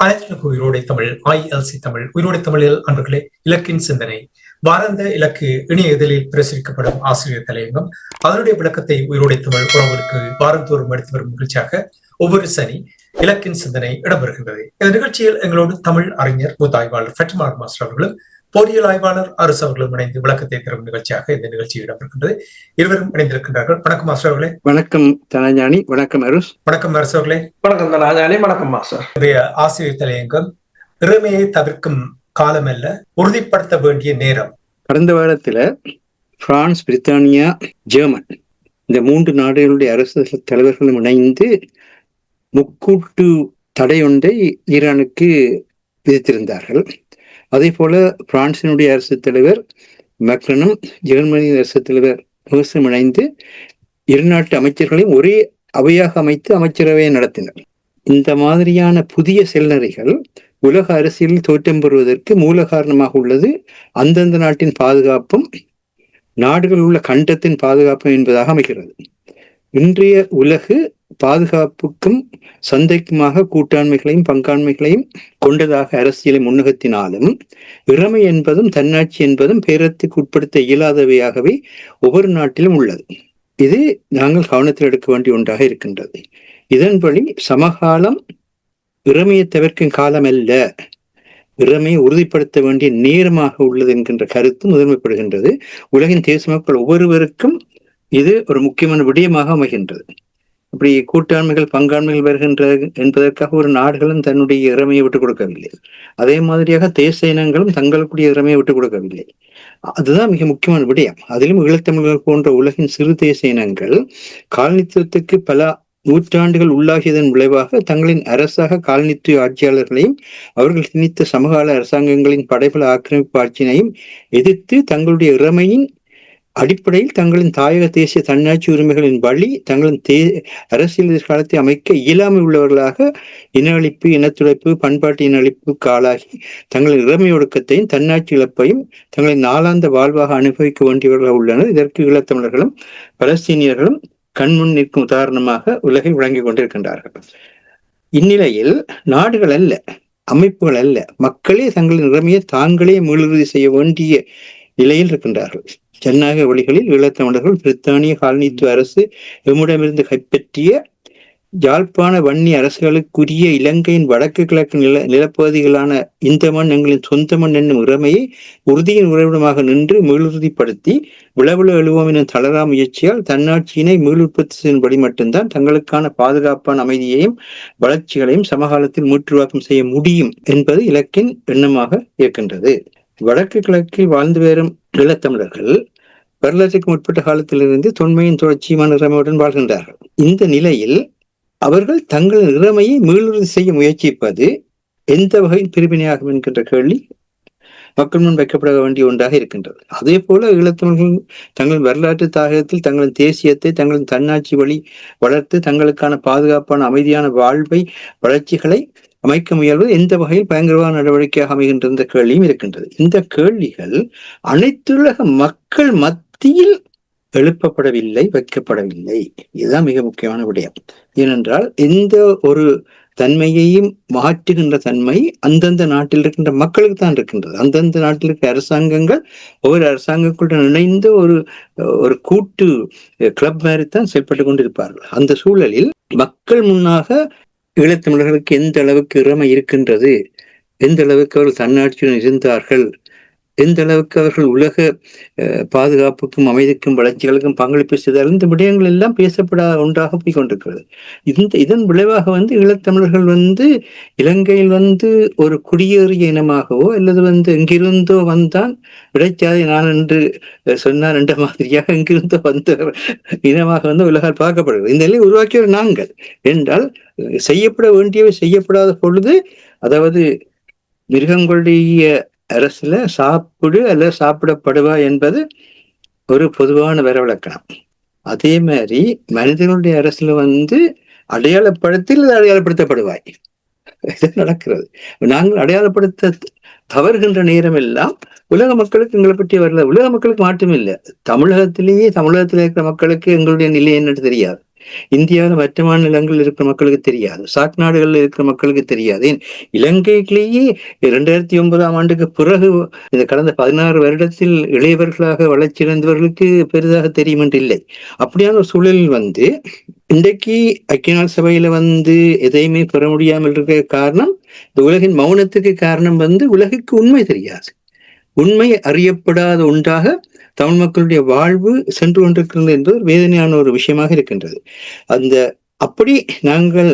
அனைத்து உயிரோடை தமிழ் ILC தமிழ் உயிரோடை தமிழில் அன்பர்களே இலக்கின் சிந்தனை வாராந்த இலக்கு இணைய இதழில் பிரசுரிக்கப்படும் ஆசிரியர் தலையங்கம் அதனுடைய விளக்கத்தை உயிரோடை தமிழ் உறவுகளுக்கு வாரந்தோறும் எடுத்து வரும் நிகழ்ச்சியாக ஒவ்வொரு சனி இலக்கின் சிந்தனை இடம்பெறுகின்றது. இந்த நிகழ்ச்சியில் எங்களோடு தமிழ் அறிஞர் மூத்தாய்வாளர் ஃபெட்மா மாஸ்டர் அவர்களும் பொறியியல் ஆய்வாளர் அரசு அவர்களும் இணைந்து விளக்கத்தை தரும் நிகழ்ச்சியாக இந்த நிகழ்ச்சி இடம்பெறுகின்றது. இருவரும் இணைந்திருக்கின்றார்கள். வணக்கம் மாஸ்டர் அவர்களே. வணக்கம் தனஞானி. வணக்கம் அருஸ். வணக்கம் அரசு அவர்களே. வணக்கம் தனஞானி. வணக்கம் மாஸ்டர். ஆசிரியர் தலையங்கம் இறைமையை தவிர்க்கும் காலம் அல்ல, உறுதிப்படுத்த வேண்டிய நேரம். கடந்த வாரத்துல பிரான்ஸ், பிரித்தானியா, ஜெர்மன் இந்த 3 நாடுகளுடைய அரசு தலைவர்களும் இணைந்து முக்கூட்டு தடையொன்றை ஈரானுக்கு விதித்திருந்தார்கள். அதே போல பிரான்சினுடைய அரசு தலைவர் மேக்ரனும் ஜெர்மனியின் அரசு தலைவர் மேர்ஸும் இணைந்து 2 நாட்டு அமைச்சர்களையும் ஒரே அவையாக அமைத்து அமைச்சரவையை நடத்தினர். இந்த மாதிரியான புதிய செல்நெறிகள் உலக அரசியலில் தோற்றம் பெறுவதற்கு மூல காரணமாக உள்ளது அந்தந்த நாட்டின் பாதுகாப்பும் நாடுகள் உள்ள கண்டத்தின் பாதுகாப்பும் என்பதாக அமைகிறது. இன்றைய உலகு பாதுகாப்புக்கும் சந்தைக்குமாக கூட்டாண்மைகளையும் பங்காண்மைகளையும் கொண்டதாக அரசியலை முன்னகத்தினாலும் இறைமை என்பதும் தன்னாட்சி என்பதும் பேரத்துக்கு உட்படுத்த இயலாதவையாகவே ஒவ்வொரு நாட்டிலும் உள்ளது. இது நாங்கள் கவனத்தில் எடுக்க வேண்டிய ஒன்றாக இருக்கின்றது. இதன்படி சமகாலம் இறைமையை தவிர்க்கும் காலம் அல்ல, இறைமையை உறுதிப்படுத்த வேண்டிய நேரமாக உள்ளது என்கின்ற கருத்து முதன்மைப்படுகின்றது. உலகின் தேச மக்கள் ஒவ்வொருவருக்கும் இது ஒரு முக்கியமான விடயமாக அமைகின்றது. அப்படி கூட்டாண்மைகள் பங்காண்மைகள் வருகின்றது என்பதற்காக ஒரு நாடுகளும் தன்னுடைய இறைமையை விட்டுக் கொடுக்கவில்லை. அதே மாதிரியாக தேச இனங்களும் தங்களுடைய இறைமையை விட்டுக் கொடுக்கவில்லை. அதுதான் மிக முக்கியமான விடயம். அதிலும் ஈழத்தமிழர்கள் போன்ற உலகின் சிறு தேச இனங்கள் காலனித்துவத்துக்கு பல நூற்றாண்டுகள் உள்ளாகியதன் விளைவாக தங்களின் அரசாக காலனித்துவ ஆட்சியாளர்களையும் அவர்கள் திணித்த சமகால அரசாங்கங்களின் படைபல ஆக்கிரமிப்பு ஆட்சியினையும் எதிர்த்து தங்களுடைய இறைமையின் அடிப்படையில் தங்களின் தாயக தேசிய தன்னாட்சி உரிமைகளின் வழி தங்களின் அரசியல் எதிர்காலத்தை அமைக்க இயலாமை உள்ளவர்களாக இன அழிப்பு, இனத்துடைப்பு, பண்பாட்டு இன அழிப்புக்கு ஆளாகி தங்களின் இறைமை ஒடுக்கத்தையும் தன்னாட்சி இழப்பையும் தங்களின் நாளாந்த வாழ்வாக அனுபவிக்க வேண்டியவர்களாக உள்ளனர். இதற்கு ஈழத்தமிழர்களும் பலஸ்தீனியர்களும் கண்முன் நிற்கும் உதாரணமாக உலகில் விளங்கிக் கொண்டிருக்கின்றார்கள். இந்நிலையில் நாடுகள் அல்ல, அமைப்புகள் அல்ல, மக்களே தங்களின் இறைமையை தாங்களே மீளுறுதி செய்ய வேண்டிய நிலையில் இருக்கின்றார்கள். ஜனநாயக வழிகளில் ஈழத்தமிழர்கள் பிரித்தானிய காலனித்துவ அரசு எம்மிடமிருந்து கைப்பற்றிய யாழ்ப்பாண வன்னி அரசுகளுக்குரிய இலங்கையின் வடக்கு கிழக்கு நிலப்பகுதிகளான இந்த மண் எங்களின் சொந்த மண் என்னும் இறைமையை உறுதியின் உறைவிடமாக நின்று மீளுறுதிப்படுத்தி விளவுல எழுவோம் எனும் தளரா முயற்சியால் தன்னாட்சியினை மீளுற்பத்தி செய்யும்படி மட்டும்தான் தங்களுக்கான பாதுகாப்பான அமைதியையும் வளர்ச்சிகளையும் சமகாலத்தில் மீட்டுருவாக்கம் செய்ய முடியும் என்பது இலக்கின் எண்ணமாக இருக்கின்றது. வடக்கு கிழக்கில் வாழ்ந்து வரும் ஈழத்தமிழர்கள் வரலாற்றுக்கு முற்பட்ட காலத்திலிருந்து தொன்மையின் தொடர்ச்சியுமான இறைமையுடன் வாழ்கின்றார்கள். இந்த நிலையில் அவர்கள் தங்களின் இறைமையை மீளுறுதி செய்ய முயற்சிப்பது எந்த வகையில் பிரிவினையாகும் என்கின்ற கேள்வி மக்கள் முன் வைக்கப்பட வேண்டிய ஒன்றாக இருக்கின்றது. அதே போல ஈழத்தமிழர்கள் தங்களின் வரலாற்று தாயகத்தில் தங்களின் தேசியத்தை தங்களின் தன்னாட்சி வழி வளர்த்து தங்களுக்கான பாதுகாப்பான அமைதியான வாழ்வை வளர்ச்சிகளை அமைக்க முயல்வது எந்த வகையில் பயங்கரவாத நடவடிக்கையாக அமைகின்ற கேள்வியும் இருக்கின்றது. இந்த கேள்விகள் அனைத்துலக மக்கள் மத்தியில் எழுப்பப்படவில்லை, வைக்கப்படவில்லை. இதுதான் மிக முக்கியமான விடயம். ஏனென்றால் எந்த ஒரு தன்மையையும் மாற்றுகின்ற தன்மை அந்தந்த நாட்டில் இருக்கின்ற மக்களுக்கு தான் இருக்கின்றது. அந்தந்த நாட்டில் இருக்கிற அரசாங்கங்கள் ஒவ்வொரு அரசாங்கங்களுடன் இணைந்து ஒரு கூட்டு கிளப் மாதிரித்தான் செயல்பட்டு கொண்டிருப்பார்கள். அந்த சூழலில் மக்கள் முன்னாக ஈழத்தமிழர்களுக்கு எந்த அளவுக்கு இறைமை இருக்கின்றது, எந்த அளவுக்கு அவர்கள் தன்னாட்சியுடன் இருந்தார்கள், எந்த அளவுக்கு அவர்கள் உலக பாதுகாப்புக்கும் அமைதிக்கும் வளர்ச்சிகளுக்கும் பங்களிப்பு செய்தார்கள், இந்த விடயங்கள் எல்லாம் பேசப்படாத ஒன்றாக போய் கொண்டிருக்கிறது. இதன் விளைவாக ஈழத்தமிழர்கள் இலங்கையில் ஒரு குடியேறிய இனமாகவோ அல்லது எங்கிருந்தோ வந்தான் விடைச்சாதை நான் என்று சொன்னார் என்ற மாதிரியாக எங்கிருந்தோ வந்த இனமாக உலகால் பார்க்கப்படுகிறது. இந்த நிலையை உருவாக்கியவர் நாங்கள் என்றால் செய்யப்பட வேண்டியவை செய்யப்படாத பொழுது, அதாவது மிருகங்களுடைய அரசுல சாப்பிடு அல்லது சாப்பிடப்படுவா என்பது ஒரு பொதுவான வரவிலக்கணம். அதே மாதிரி மனிதனுடைய அரசுல அடையாளப்படுத்தி அடையாளப்படுத்தப்படுவாய் இது நடக்கிறது. நாங்கள் அடையாளப்படுத்த தவறுகின்ற நேரம் எல்லாம் உலக மக்களுக்கு எங்களை பற்றி வரல. உலக மக்களுக்கு மாற்றம் இல்லை, தமிழகத்தில் இருக்கிற மக்களுக்கு எங்களுடைய நிலை என்னன்னு தெரியாது. இந்தியாவில் மற்ற மாநிலங்களில் இருக்கிற மக்களுக்கு தெரியாது, சாக் நாடுகளில் இருக்கிற மக்களுக்கு தெரியாது. ஏன் இலங்கையிலேயே 2009 பிறகு இந்த கடந்த 16 வருடத்தில் இளையவர்களாக வளர்ச்சியடைந்தவர்களுக்கு பெரிதாக தெரியும் என்று இல்லை. அப்படியான ஒரு சூழலில் இன்றைக்கு ஐக்கிய நாடு சபையில எதையுமே பெற முடியாமல் இருக்க காரணம், இந்த உலகின் மௌனத்துக்கு காரணம் உலகுக்கு உண்மை தெரியாது. உண்மை அறியப்படாத ஒன்றாக தமிழ் மக்களுடைய வாழ்வு சென்று கொண்டிருக்கிறது என்பது ஒரு வேதனையான ஒரு விஷயமாக இருக்கின்றது. அப்படி நாங்கள்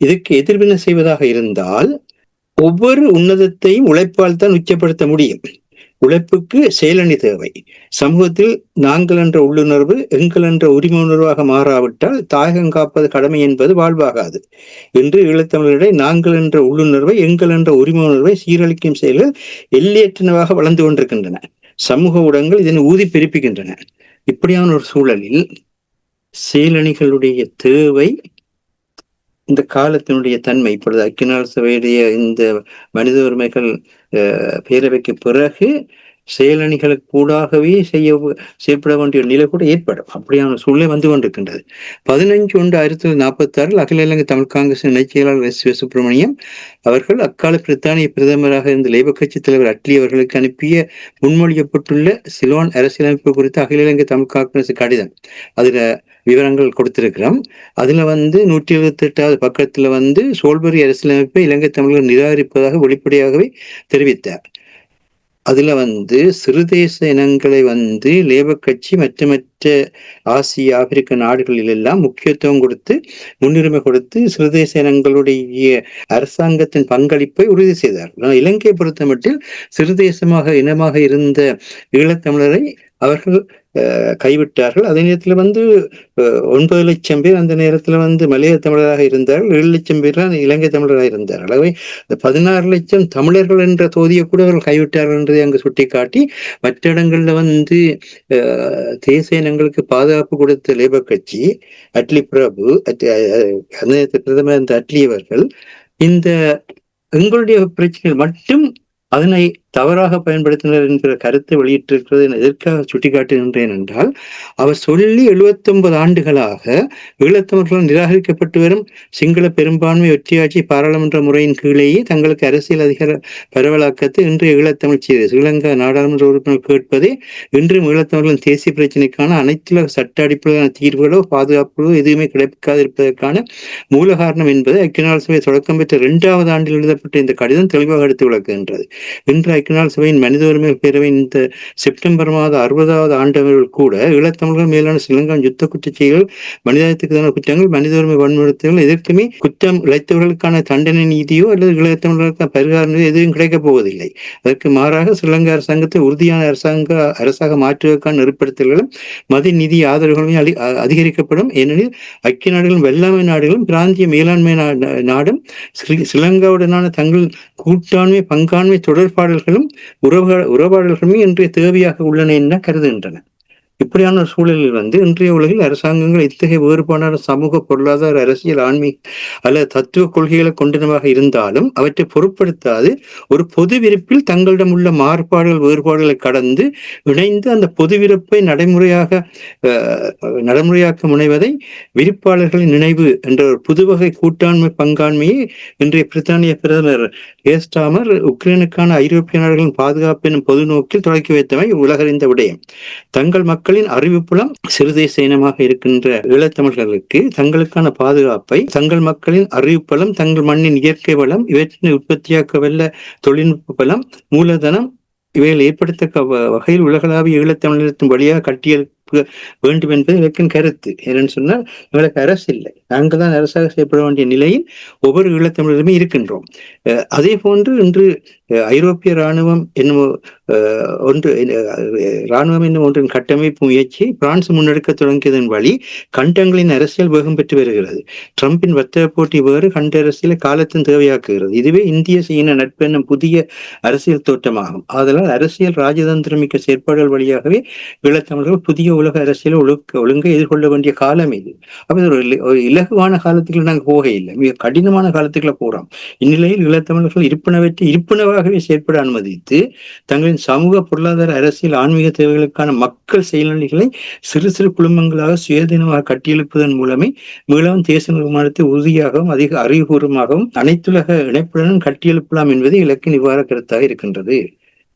இதுக்கு எதிர்வினை செய்வதாக இருந்தால் ஒவ்வொரு உன்னதத்தையும் உழைப்பால் தான் உச்சப்படுத்த முடியும். உழைப்புக்கு செயலணி தேவை. சமூகத்தில் நாங்கள் என்ற உள்ளுணர்வு எங்கள் என்ற உரிமை உணர்வாக மாறாவிட்டால் தாயகம் காப்பது கடமை என்பது வாழ்வாகாது. இன்று ஈழத்தமிழரிடையே நாங்கள் என்ற உள்ளுணர்வை எங்கள் என்ற உரிமை உணர்வை சீரழிக்கும் செயல்கள் எல்லையற்றனவாக வளர்ந்து கொண்டிருக்கின்றன. சமூக ஊடகங்கள் இதனை ஊதி பிரிப்பிக்கின்றன. இப்படியான ஒரு சூழலில் செயலணிகளுடைய தேவை, இந்த காலத்தினுடைய தன்மை, இப்பொழுது ஐக்கிய நாடு சபையுடைய இந்த மனித உரிமைகள் பேரவைக்கு பிறகு செயலணிகளுக்கு கூடாகவே செய்யப்பட வேண்டிய நிலை கூட ஏற்படும். அப்படியான சூழ்நிலை வந்து கொண்டிருக்கின்றது. 15/1/1946 அகில இலங்கை தமிழ் காங்கிரஸ் இணைச் செயலாளர் எஸ். சுப்பிரமணியம் அவர்கள் அக்கால பிரித்தானிய பிரதமராக இருந்த லேபர் கட்சி தலைவர் அட்லி அவர்களுக்கு அனுப்பிய முன்மொழியப்பட்டுள்ள சிலோன் அரசியலமைப்பு குறித்து அகில இலங்கை தமிழ் காங்கிரஸ் கடிதம், அதுல விவரங்கள் கொடுத்திருக்கிறோம். அதுல 178வது பக்கத்துல சோல்பரி அரசியலமைப்பை இலங்கை தமிழர்கள் நிராகரிப்பதாக வெளிப்படையாகவே தெரிவித்தார். அதுல சிறுதேச இனங்களை லேபர் கட்சி மற்ற ஆசிய ஆப்பிரிக்க நாடுகளில் எல்லாம் முக்கியத்துவம் கொடுத்து முன்னுரிமை கொடுத்து சிறுதேச இனங்களுடைய அரசாங்கத்தின் பங்களிப்பை உறுதி செய்தார். இலங்கையை பொறுத்த மட்டில் சிறுதேசமாக இனமாக இருந்த ஈழத்தமிழரை அவர்கள் கைவிட்டார்கள். அதே நேரத்துல 9 லட்சம் பேர் அந்த நேரத்துல மலைய தமிழராக இருந்தார்கள். 7 லட்சம் பேர் இலங்கை தமிழராக இருந்தார்கள். ஆகவே 16 லட்சம் தமிழர்கள் என்ற தொகுதியை கூட அவர்கள் கைவிட்டார்கள் என்றதை அங்கு சுட்டிக்காட்டி, மற்ற இடங்கள்ல தேச இனங்களுக்கு பாதுகாப்பு கொடுத்த லேபர் கட்சி அட்லி பிரபு பிரதமர் இந்த அட்லி அவர்கள் இந்த எங்களுடைய பிரச்சனைகள் மட்டும் அதனை தவறாக பயன்படுத்தினர் என்கிற கருத்தை வெளியிட்டிருக்கிறது. எதற்காக சுட்டிக்காட்டுகின்றேன் என்றால், அவர் சொல்லி 79 ஆண்டுகளாக ஈழத்தமிழர்கள் நிராகரிக்கப்பட்டு வரும் சிங்கள பெரும்பான்மை ஒற்றையாட்சி பாராளுமன்ற முறையின் கீழேயே தங்களுக்கு அரசியல் அதிகார பரவலாக்கத்தை இன்றைய ஈழத்தமிழ் செய்து ஸ்ரீலங்கா நாடாளுமன்ற உறுப்பினர் கேட்பதே இன்றும் ஈழத்தமிழர்களின் தேசிய பிரச்சினைக்கான அனைத்துலக சட்ட அடிப்படையிலான தீர்வுகளோ பாதுகாப்புகளோ எதுவுமே கிடைக்காதிருப்பதற்கான மூல காரணம் என்பது ஐக்கிய நாடு சபை தொடக்கம் பெற்ற 2வது ஆண்டில் எழுதப்பட்ட இந்த கடிதம் தெளிவாக எடுத்து விளக்குகின்றது. இன்று ஐக்கிய நாடு சபையின் மனித உரிமை பேரவை இந்த செப்டம்பர் மாத 60வது ஆண்டவர்கள் கூட ஈழத்தமிழர்கள் மேலான ஸ்ரீலங்காவின் யுத்த குற்றச்செயல்கள், மனிதாயத்துக்கு எதிரான குற்றங்கள், மனித உரிமை வன்முறுத்தல்கள் எதற்குமே குற்றம் இழைத்தவர்களுக்கான தண்டனை நீதியோ அல்லது ஈழத்தமிழர்களுக்கான பரிகார நீதியோ எதுவும் கிடைக்கப் போவதில்லை. அதற்கு மாறாக ஸ்ரீலங்கா அரசாங்கத்தை உறுதியான அரசாக மாற்றுவதற்கான நெறிப்படுத்தல்களும் மத நிதி ஆதரவுகளுமே அதிகரிக்கப்படும். ஏனெனில் ஐக்கிய நாடுகளும் வெள்ளாமை நாடுகளும் பிராந்திய மேலாண்மை நாடும் ஸ்ரீலங்காவுடனான தங்கள் கூட்டாண்மை பங்காண்மை தொடர்பாடல்களும் உறவாடல்களுமே இன்றைய தேவையாக உள்ளன என கருதுகின்றன. இப்படியான ஒரு சூழலில் இன்றைய உலகில் அரசாங்கங்கள் இத்தகைய வேறுபாடான சமூக பொருளாதார அரசியல் ஆன்மீக அல்லது தத்துவ கொள்கைகளை கொண்டனவாக இருந்தாலும் அவற்றை பொருட்படுத்தாது ஒரு பொது விருப்பில் தங்களிடம் உள்ள மாறுபாடுகள் வேறுபாடுகளை கடந்து இணைந்து அந்த பொது விருப்பை நடைமுறையாக்க முனைவதை விருப்பாளர்களின் நினைவு என்ற ஒரு புதுவகை கூட்டாண்மை பங்காண்மையை இன்றைய பிரித்தானிய பிரதமர் ஏஸ்டாமர் உக்ரைனுக்கான ஐரோப்பிய நாடுகளின் பாதுகாப்பு எனும் பொது நோக்கில் தொடக்கி வைத்தமை உலகறிந்த விடயம். தங்கள் மக்களின் அறிவுப்புலம் சிறுதேச இனமாக இருக்கின்ற ஈழத்தமிழர்களுக்கு தங்களுக்கான பாதுகாப்பை, தங்கள் மக்களின் அறிவுப்புலம், தங்கள் மண்ணின் இயற்கை வளம், இவற்றினை உற்பத்தியாக்க வல்ல தொழில்நுட்ப பலம், மூலதனம் இவைகள் ஏற்படுத்த வகையில் உலகளாவிய ஈழத்தமிழகத்தின் வழியாக கட்டியெழுப்ப வேண்டும் என்பது இலக்கின் கருத்து. ஏன்னு சொன்னால், எங்களுக்கு அரசு இல்லை, நாங்கள் தான் அரசாக செய்யப்பட வேண்டிய நிலையில் ஒவ்வொரு ஈழத்தமிழருமே இருக்கின்றோம். அதே போன்று இன்று ஐரோப்பிய இராணுவம் என்னும் ஒன்றின் கட்டமைப்பு முயற்சி பிரான்ஸ் முன்னெடுக்க தொடங்கியதன் வழி கண்டங்களின் அரசியல் வேகம் பெற்று வருகிறது. ட்ரம்பின் வர்த்தக போட்டி வேறு கண்ட அரசியலை காலத்தின் தேவையாக்குகிறது. இதுவே இந்திய சீன நட்பு என்னும் புதிய அரசியல் தோற்றமாகும். ஆதலால் அரசியல் ராஜதந்திரமிக்க செயற்பாடுகள் வழியாகவே ஈழத்தமிழர்கள் புதிய உலக அரசியல் ஒழுங்கை எதிர்கொள்ள வேண்டிய காலம் இது. அப்ப இது ஒரு இலகுவான காலத்துக்குள்ள நாங்கள் போக இல்லை, மிக கடினமான காலத்துக்குள்ள போறோம். இந்நிலையில் ஈழத்தமிழர்கள் இருப்பினவாகவே செயற்பட அனுமதித்து தங்களின் சமூக பொருளாதார அரசியல் ஆன்மீக தேவைகளுக்கான மக்கள் செயல்களை சிறு சிறு குழுமங்களாக சுயதீனமாக கட்டியெழுப்பதன் மூலமே மீளவும் தேச நிர்மாணத்தை உறுதியாகவும் அதிக அறிவுபூர்வமாகவும் அனைத்துலக இணைப்புடனும் கட்டியெழுப்பலாம் என்பது இலக்கின் இவ்வாறு கருத்தாக இருக்கின்றது.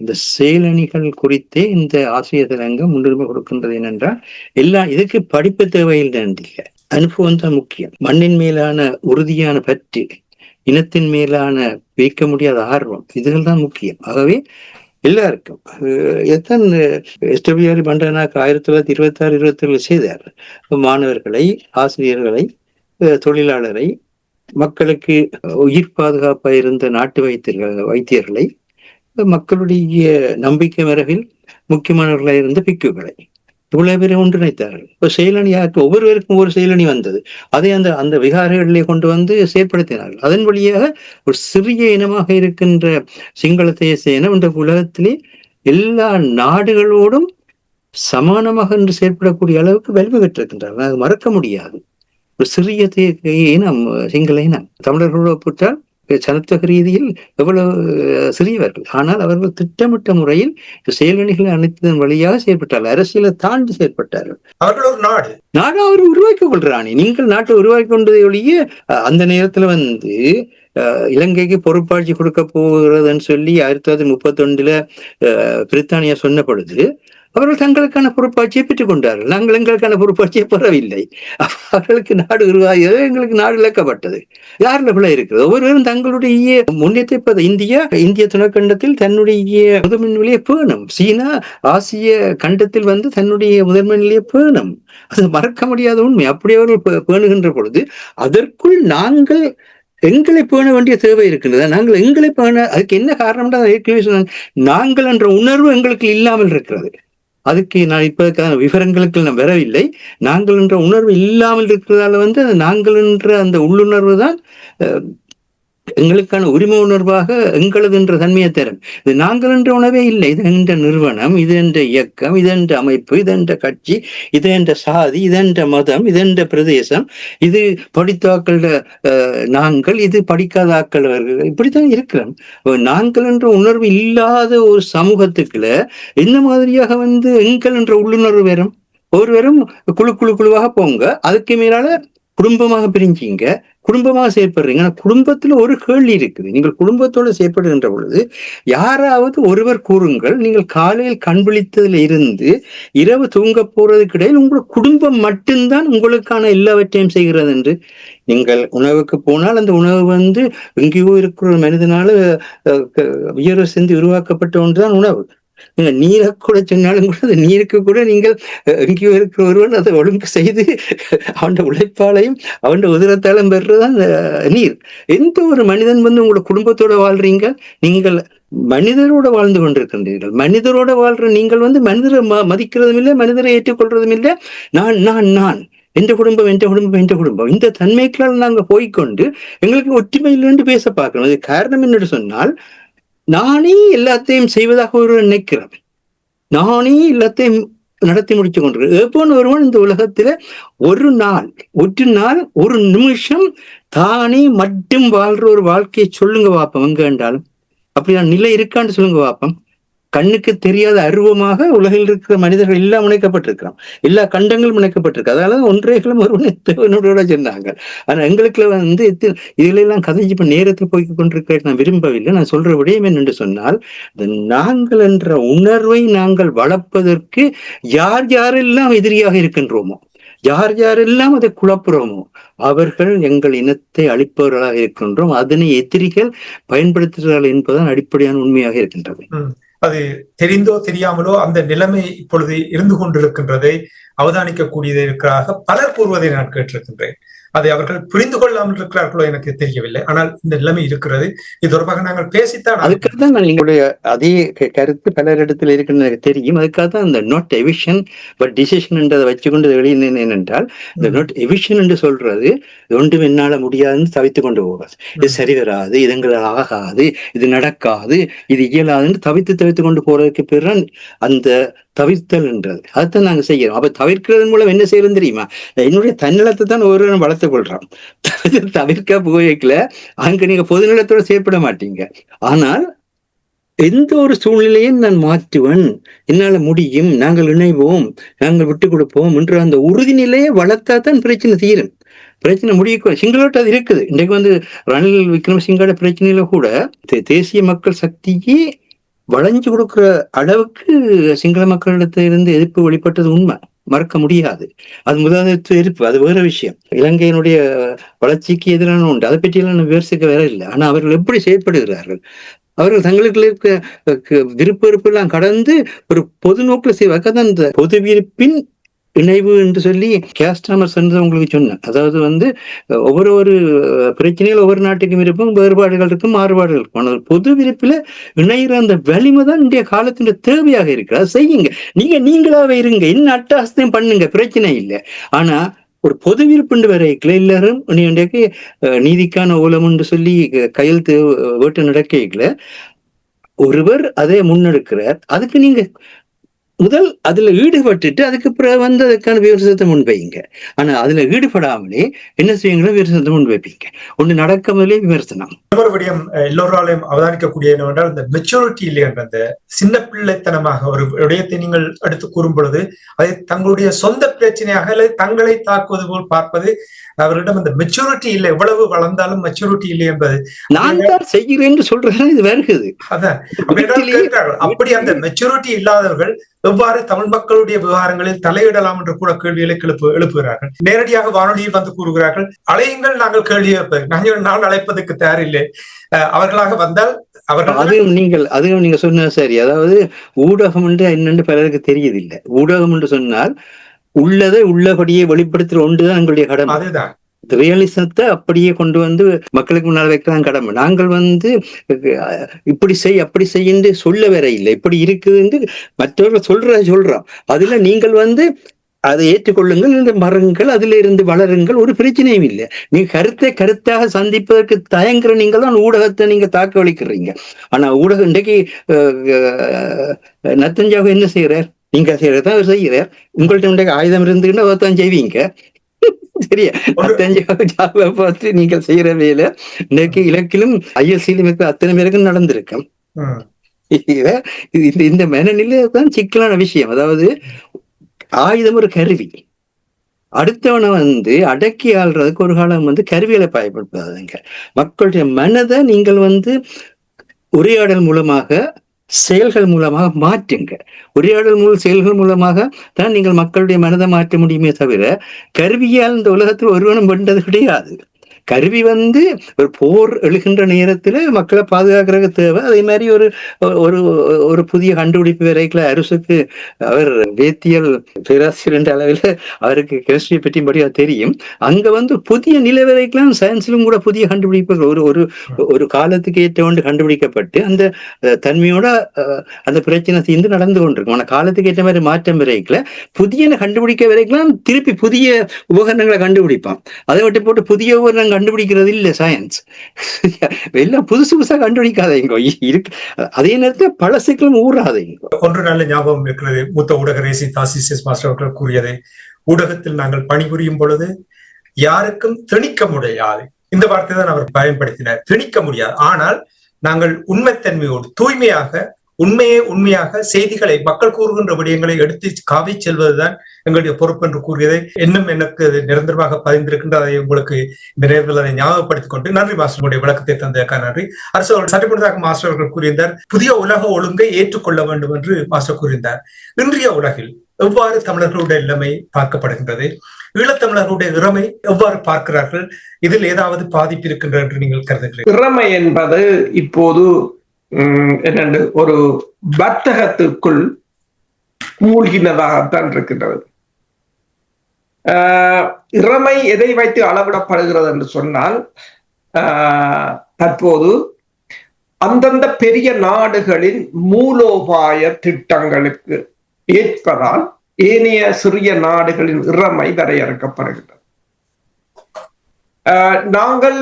இந்த செயலணிகள் குறித்தே இந்த ஆசிரியர் தலையங்கம் முன்னுரிமை கொடுக்கின்றது. ஏனென்றால் இதுக்கு படிப்பு தேவையில்லை, அனுபவம் தான் முக்கியம். மண்ணின் மேலான உறுதியான பற்று, இனத்தின் மேலான வைக்க முடியாத ஆர்வம், இதுகள் தான் முக்கியம். ஆகவே எல்லாருக்கும் எத்தன் எஸ்டபிள்யூஆர் பண்டனாக்கு 1926-27 செய்தார். மாணவர்களை, ஆசிரியர்களை, தொழிலாளரை, மக்களுக்கு உயிர் பாதுகாப்பாக இருந்த நாட்டு வைத்தியர்களை, மக்களுடைய நம்பிக்கை மரபில் முக்கியமானவர்களாக இருந்த பிக்குகளை இவ்வளவு பேரை ஒன்றிணைத்தார்கள். இப்போ செயலணியாற்ற ஒவ்வொருவருக்கும் ஒரு செயலணி வந்தது. அதை அந்த விகாரங்களிலே கொண்டு வந்து செயற்படுத்தினார்கள். அதன் வழியாக ஒரு சிறிய இனமாக இருக்கின்ற சிங்கள தேச இனம் இந்த உலகத்திலே எல்லா நாடுகளோடும் சமானமாக என்று செயற்படக்கூடிய அளவுக்கு வலிமை பெற்றிருக்கின்றார்கள். அது மறக்க முடியாது. ஒரு சிறிய இனம் சிங்கள இனம் தமிழர்களோடு ஒப்பிட்டால் சனத்தொகை ரீதியில் எவ்வளவு சிறியவர்கள். ஆனால் அவர்கள் திட்டமிட்ட முறையில் செயலணிகளை அனைத்ததன் வழியாக செயற்பட்டார்கள். அரசியலை தாண்டி செயற்பட்டார்கள். அவர்கள் ஒரு நாடு அவர் உருவாக்கி கொள்றானே. நீங்கள் நாட்டை உருவாக்கி கொண்டதை ஒழிய அந்த நேரத்துல இலங்கைக்கு பொறுப்பாட்சி கொடுக்க போகிறதுன்னு சொல்லி 1931 பிரித்தானியா சொன்ன பொழுது அவர்கள் தங்களுக்கான பொறுப்பாட்சியை பெற்றுக் கொண்டார்கள். நாங்கள் எங்களுக்கான பொறுப்பாட்சியை பெறவில்லை. அவர்களுக்கு நாடு உருவாகியது, எங்களுக்கு நாடு இழக்கப்பட்டது. யாருல பிள்ளை இருக்கிறது? ஒவ்வொருவரும் தங்களுடைய முன்னேற்றத்தை இந்திய துணைக்கண்டத்தில் தன்னுடைய முதன்மை நிலையை பேணும். சீனா ஆசிய கண்டத்தில் தன்னுடைய முதன்மை நிலையை பேணும். அது மறக்க முடியாத உண்மை. அப்படி அவர்கள் பேணுகின்ற பொழுது அதற்குள் நாங்கள் எங்களை பேண வேண்டிய தேவை இருக்கின்றது. நாங்கள் எங்களை பேண அதுக்கு என்ன காரணம்? ஏற்கனவே சொன்ன நாங்கள் என்ற உணர்வு எங்களுக்கு இல்லாமல் இருக்கிறது. அதுக்கு நான் இப்ப விவரங்களுக்கு நான் வரவில்லை. நாங்கள் என்ற உணர்வு இல்லாமல் இருக்கிறதால நாங்கள் என்ற அந்த உள்ளுணர்வு தான் எங்களுக்கான உரிமை உணர்வாக எங்களது என்ற தன்மையை தரும். இது நாங்கள் என்ற உணர்வே இல்லை. இது என்ற நிறுவனம், இது என்ற இயக்கம், இது என்ற அமைப்பு, இது என்ற கட்சி, இது என்ற சாதி, இது என்ற மதம், இது என்ற பிரதேசம், இது படித்தாக்கள் நாங்கள், இது படிக்காத ஆக்கள் அவர்கள், இப்படித்தான் இருக்கிறோம். நாங்கள் என்ற உணர்வு இல்லாத ஒரு சமூகத்துக்குள்ள என்ன மாதிரியாக எங்கள் என்ற உள்ளுணர்வு வரும்? ஒருவரும் குழுவாக போங்க, அதுக்கு மேலால குடும்பமாக பிரிஞ்சிங்க, குடும்பமாக செயற்படுறீங்க. ஆனா குடும்பத்துல ஒரு கேள்வி இருக்குது. நீங்கள் குடும்பத்தோட செயற்படுகின்ற பொழுது யாராவது ஒருவர் கூறுங்கள், நீங்கள் காலையில் கண் விழித்ததுல இருந்து இரவு தூங்க போறதுக்கு இடையில் உங்கள் குடும்பம் மட்டும்தான் உங்களுக்கான எல்லாவற்றையும் செய்கிறது என்று. நீங்கள் உணவுக்கு போனால் அந்த உணவு எங்கேயோ இருக்கிற ஒரு மனிதனால உயர்வு செஞ்சு உருவாக்கப்பட்ட ஒன்றுதான் உணவு. நீங்க நீரை கூட சொன்னாலும் கூட அந்த நீருக்கு கூட நீங்கள் எங்கேயோ இருக்கிற ஒருவன் அதை ஒழுங்கு செய்து அவன் உழைப்பாலையும் அவன் உதிரத்தாலும் பெறுறதுதான் நீர். எந்த ஒரு மனிதன் உங்களோட குடும்பத்தோட வாழ்றீங்க, நீங்கள் மனிதரோட வாழ்ந்து கொண்டிருக்கின்றீர்கள். மனிதரோட வாழ்ற நீங்கள் மனிதரை மதிக்கிறதும் இல்லை, மனிதரை ஏற்றுக்கொள்றதும் இல்லை. நான் எந்த குடும்பம் இந்த தன்மைகளால் நாங்க போய்கொண்டு எங்களுக்கு ஒற்றுமை இல்லைன்னு பேச பார்க்கணும். அது காரணம் என்னன்னு சொன்னால், நானே எல்லாத்தையும் செய்வதாக ஒருவன் நினைக்கிறேன், நானே எல்லாத்தையும் நடத்தி முடிச்சு கொண்டிருக்கிறேன். எப்போன்னு ஒருவன் இந்த உலகத்துல ஒரு நாள் ஒரு நிமிஷம் தானே மட்டும் வாழ்ற ஒரு வாழ்க்கையை சொல்லுங்க வாப்பம். எங்க வேண்டாலும் அப்படியான நிலை இருக்கான்னு சொல்லுங்க வாப்பம். கண்ணுக்கு தெரியாத அருவமாக உலகில் இருக்கிற மனிதர்கள் எல்லாம் இணைக்கப்பட்டிருக்கிறோம். எல்லா கண்டங்களும் இணைக்கப்பட்டிருக்கு. அதனால ஒன்றைகளும் ஒருவனோட சொன்னாங்க. ஆனா எங்களுக்குள்ள இதுல எல்லாம் கதைஞ்சு இப்ப நேரத்தை போய் கொண்டிருக்க நான் விரும்பவில்லை. நான் சொல்ற விடயம் என்னென்று சொன்னால், நாங்கள் என்ற உணர்வை நாங்கள் வளர்ப்பதற்கு யாரெல்லாம் எதிரியாக இருக்கின்றோமோ, யாரெல்லாம் அதை குழப்புறோமோ அவர்கள் எங்கள் இனத்தை அழிப்பவர்களாக இருக்கின்றோம். அதனை எதிரிகள் பயன்படுத்துகிறார்கள் என்பதுதான் அடிப்படையான உண்மையாக இருக்கின்றது. அது தெரிந்தோ தெரியாமலோ அந்த நிலைமை இப்பொழுது இருந்து கொண்டிருக்கின்றதை அவதானிக்க கூடியதாக பலர் கூறுவதை நான் கேட்டிருக்கின்றேன். அதை அவர்கள் புரிந்து கொள்ளாமல் இருக்கிறார்களோ எனக்கு தெரியவில்லை. ஆனால் இந்த நிலைமை இருக்கிறது. இது தொடர்பாக நாங்கள் பேசித்தான். அதுக்காக தான் எங்களுடைய அதே கருத்து பலரிடத்தில் இருக்குன்னு எனக்கு தெரியும். அதுக்காக தான் இந்த நாட் எவிஷன் பட் டிசிஷன் என்றதை வச்சுக்கொண்டு வெளியினேன். ஏனென்றால் இந்த நாட் எவிஷன் என்று சொல்றது ஒன்றும் என்னால முடியாதுன்னு தவித்துக் கொண்டு போகாது. இது சரி வராது, இது எங்களால் ஆகாது, இது நடக்காது, இது இயலாதுன்னு தவித்து கொண்டு போறதுக்கு பிறகு அந்த தவிர்த்தல் என்றது அதைத்தான் நாங்க செய்யறோம். அப்ப தவிர்க்கிறதன் மூலம் என்ன செய்யறோம் தெரியுமா? என்னுடைய தன்னலத்தை தான் ஒருவரும் வளர்த்து கொள்றான். தவிர்க்க போய்க்கல அங்க நீங்க பொதுநலத்தோட செயற்பட மாட்டீங்க. ஆனால் எந்த ஒரு சூழ்நிலையும் நான் மாற்றுவேன், என்னால முடியும், நாங்கள் இணைவோம், நாங்கள் விட்டு கொடுப்போம் என்ற அந்த உறுதிநிலையை வளர்த்தா தான் பிரச்சனை தீரும். பிரச்சனை முடிக்க சிங்களோட்ட அது இருக்குது. இன்றைக்கு ரணில் விக்ரமசிங்கோட பிரச்சனையில கூட தேசிய மக்கள் சக்திக்கு வளைஞ்சு கொடுக்குற அளவுக்கு சிங்கள மக்களிடத்துல இருந்து எதிர்ப்பு வெளிப்பட்டது உண்மை, மறக்க முடியாது. அது முதலாளித்துவ எதிர்ப்பு, அது வேற விஷயம். இலங்கையினுடைய வளர்ச்சிக்கு எதிரான உண்டு, அதை பற்றியெல்லாம் விமர்சிக்க வேற இல்லை. ஆனா அவர்கள் எப்படி செயற்படுகிறார்கள், அவர்கள் தங்களுக்கு இருக்க விருப்ப வெறுப்பு எல்லாம் கடந்து ஒரு பொது நோக்கில் செய்வாக்க தான் இந்த பொது விருப்பின் இணைவு என்று சொல்லி கேஸ்டாமர்ஸ் என்று உங்களுக்கு சொன்னேன். அதாவது ஒவ்வொரு பிரச்சனையில் ஒவ்வொரு நாட்டுக்கும் இருக்கும், வேறுபாடுகள் இருக்கும், மாறுபாடுகள் இருக்கும். ஆனால் பொது விருப்பில இணைகிற அந்த வலிமை தான் இன்றைய காலத்தின் தேவையாக இருக்கு. அதை செய்யுங்க, நீங்களாவே இருங்க, என்ன அட்டகாசத்தையும் பண்ணுங்க, பிரச்சனை இல்லை. ஆனா ஒரு பொது விருப்புண்டு வரைக்கல எல்லாரும் இன்றைக்கு நீதிக்கான ஓலம் என்று சொல்லி கையெழுத்து வேட்டு நடக்கல ஒருவர் அதை முன்னெடுக்கிறார். அதுக்கு நீங்க முதல் அதுல ஈடுபட்டுட்டு அதுக்கு பிறகு அதுக்கான விமர்சனத்தை முன்வைங்க. ஆனா அதுல ஈடுபடாமலே என்ன செய்வீங்களோ விமர்சனத்தை முன்வைப்பீங்க. ஒண்ணு நடக்காமலே விமர்சனம். இன்னொரு விடயம் எல்லோராலையும் அவதானிக்கக்கூடிய என்னவென்றால் இந்த மெச்சூரிட்டி இல்லை என்ற அந்த சின்ன பிள்ளைத்தனமாக ஒரு விடயத்தை நீங்கள் எடுத்து கூறும் பொழுது அதை தங்களுடைய சொந்த பிரச்சனையாக அல்லது தங்களை தாக்குவது போல் பார்ப்பது, அவரிடம் அந்த மெச்சூரிட்டி இல்லை, எவ்வளவு வளர்ந்தாலும் மெச்சூரிட்டி இல்லை என்பது நான் தான் செய்கிறேன் சொல்றேன். இது வருகிறது. அதான் அப்படி அந்த மெச்சூரிட்டி இல்லாதவர்கள் எவ்வாறு தமிழ் மக்களுடைய விவகாரங்களில் தலையிடலாம் என்று கூட கேள்விகளை எழுப்புகிறார்கள். நேரடியாக வானொலியில் வந்து கூறுகிறார்கள், அழையுங்கள், நாங்கள் கேள்வி நான் அழைப்பதற்கு தயாரில்லை, அவர்களாக வந்தால் அவர்கள். அதுவும் நீங்க சொன்ன சரி. அதாவது ஊடகம் என்று என்னென்று பலருக்கு தெரியதில்லை. ஊடகம் என்று சொன்னால் உள்ளதை உள்ளபடியே வெளிப்படுத்துற ஒன்றுதான் எங்களுடைய கடமை. அதுதான் ரியலிசத்தை அப்படியே கொண்டு மக்களுக்கு முன்னால் வைக்கலாம் கடமை. நாங்கள் இப்படி செய் அப்படி செய்ய சொல்ல வேற இல்லை, இப்படி இருக்குதுன்னு மற்றவர்கள் சொல்றோம். அதுல நீங்கள் அதை ஏற்றுக்கொள்ளுங்கள், இந்த மரங்கள் அதுல இருந்து வளருங்கள், ஒரு பிரச்சனையும் இல்லை. நீங்க கருத்தாக சந்திப்பதற்கு தயங்குற நீங்கள் தான் ஊடகத்தை நீங்க தாக்க வலிக்கிறீங்க. ஆனா ஊடகம் இன்றைக்கு நத்தஞ்சாக என்ன செய்யறார்? நீங்க செய்யறதான் அவர் செய்யறார். உங்கள்ட்ட இன்றைக்கு ஆயுதம் இருந்துன்னா அவர்தான் செய்வீங்க. சரியா? நத்தஞ்சாவை பார்த்து நீங்கள் செய்யற வேலை இன்றைக்கு இலக்கிலும் ஐஎஸ்சியிலும் இருக்கிற அத்தனை பேருக்கும் நடந்திருக்கும். இந்த மனநிலை தான் சிக்கலான விஷயம். அதாவது ஆயுதம் ஒரு கருவி, அடுத்தவனை அடக்கி ஆள்றதுக்கு ஒரு காலம் கருவிகளை பயன்படுத்தாதுங்க. மக்களுடைய மனதை நீங்கள் உரையாடல் மூலமாக செயல்கள் மூலமாக மாற்றுங்க. உரையாடல் செயல்கள் மூலமாக தான் நீங்கள் மக்களுடைய மனதை மாற்ற முடியுமே தவிர கருவியால் இந்த உலகத்தில் ஒருவனும் வென்றது கிடையாது. கருவி ஒரு போர் எழுகின்ற நேரத்துல மக்களை பாதுகாக்கிறதுக்கு தேவை. அதே மாதிரி ஒரு புதிய கண்டுபிடிப்பு வரைக்கல அரசுக்கு அவர் வேத்தியல் பேராசிரியர் என்ற அளவில் அவருக்கு கெமிஸ்ட்ரியை பற்றி படியா தெரியும். அங்க புதிய நிலை வரைக்கலாம் சயின்ஸிலும் கூட புதிய கண்டுபிடிப்புகள் ஒரு காலத்துக்கு ஏற்ற ஒன்று கண்டுபிடிக்கப்பட்டு அந்த தன்மையோட அந்த பிரச்சனை தீர்ந்து நடந்து கொண்டிருக்கும். ஆனா காலத்துக்கு ஏற்ற மாதிரி மாற்றம் வரைக்கல புதிய கண்டுபிடிக்க வரைக்கலாம் திருப்பி புதிய உபகரணங்களை கண்டுபிடிப்பான். அதை விட்டு போட்டு புதிய உபகரணங்கள் கண்டுபிடிக்கிறது இல்ல சயின்ஸ். எல்லாம் புதுசா கண்டுபிடிக்காதீங்க இருக்கு. அதே நேரத்தில் பழசுக்களும் ஊறாதீங்க. ஒன்று நல்ல ஞாபகம் இருக்கிறது, மூத்த ஊடக ரேசி தாசிஸ் மாஸ்டர் அவர்கள் கூறியது, ஊடகத்தில் நாங்கள் பணிபுரியும் பொழுது யாருக்கும் திணிக்க முடியாது. இந்த வார்த்தை தான் அவர் பயன்படுத்தினார், திணிக்க முடியாது. ஆனால் நாங்கள் உண்மைத்தன்மையோடு தூய்மையாக உண்மையாக செய்திகளை மக்கள் கூறுகின்ற விடயங்களை எடுத்து காவி செல்வதுதான் எங்களுடைய பொறுப்பு என்று கூறியதை இன்னும் எனக்கு நிரந்தரமாக பதிந்திருக்கின்ற அதை உங்களுக்கு இந்த நேரத்தில் அதை ஞாபகப்படுத்திக் கொண்டு நன்றி மாஸ்டருடைய விளக்கத்தை தந்ததற்காக நன்றி. அரசு சட்டப்படியாக மாஸ்டர் அவர்கள் கூறியிருந்தார், புதிய உலக ஒழுங்கை ஏற்றுக்கொள்ள வேண்டும் என்று மாஸ்டர் கூறியிருந்தார். இன்றைய உலகில் எவ்வாறு தமிழர்களுடைய நிலைமை பார்க்கப்படுகின்றது, ஈழத்தமிழர்களுடைய இறமை எவ்வாறு பார்க்கிறார்கள், இதில் ஏதாவது பாதிப்பு இருக்கின்ற என்று நீங்கள் கருதுகிறீர்கள்? இறமை என்பது இப்போது என்னென்று ஒரு வர்த்தகத்திற்குள் மூழ்கினதாகத்தான் இருக்கின்றது. இறமை எதை வைத்து அளவிடப்படுகிறது என்று சொன்னால் தற்போது அந்தந்த பெரிய நாடுகளின் மூலோபாய திட்டங்களுக்கு ஏற்பதால் ஏனைய சிறிய நாடுகளின் இறமை வரையறுக்கப்படுகிறது. நாங்கள்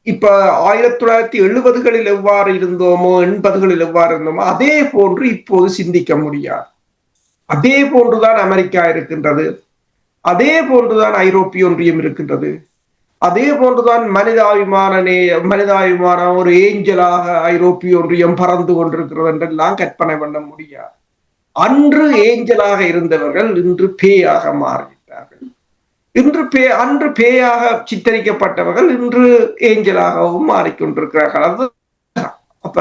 இப்ப 1970களில் எவ்வாறு இருந்தோமோ 80களில் எவ்வாறு இருந்தோமோ அதே போன்று இப்போது சிந்திக்க முடியாது. அதே போன்றுதான் அமெரிக்கா இருக்கின்றது, அதே போன்றுதான் ஐரோப்பிய ஒன்றியம் இருக்கின்றது, அதே போன்றுதான் மனிதாபிமான ஒரு ஏஞ்சலாக ஐரோப்பிய ஒன்றியம் பறந்து கொண்டிருக்கிறது என்றெல்லாம் கற்பனை பண்ண முடியாது. அன்று ஏஞ்சலாக இருந்தவர்கள் இன்று பேயாக மாறிவிட்டார்கள். அன்று பேயாக சித்தரிக்கப்பட்டவர்கள் இன்று ஏஞ்சலாகவும் மாறிக்கொண்டிருக்கிறார்கள். அது அப்ப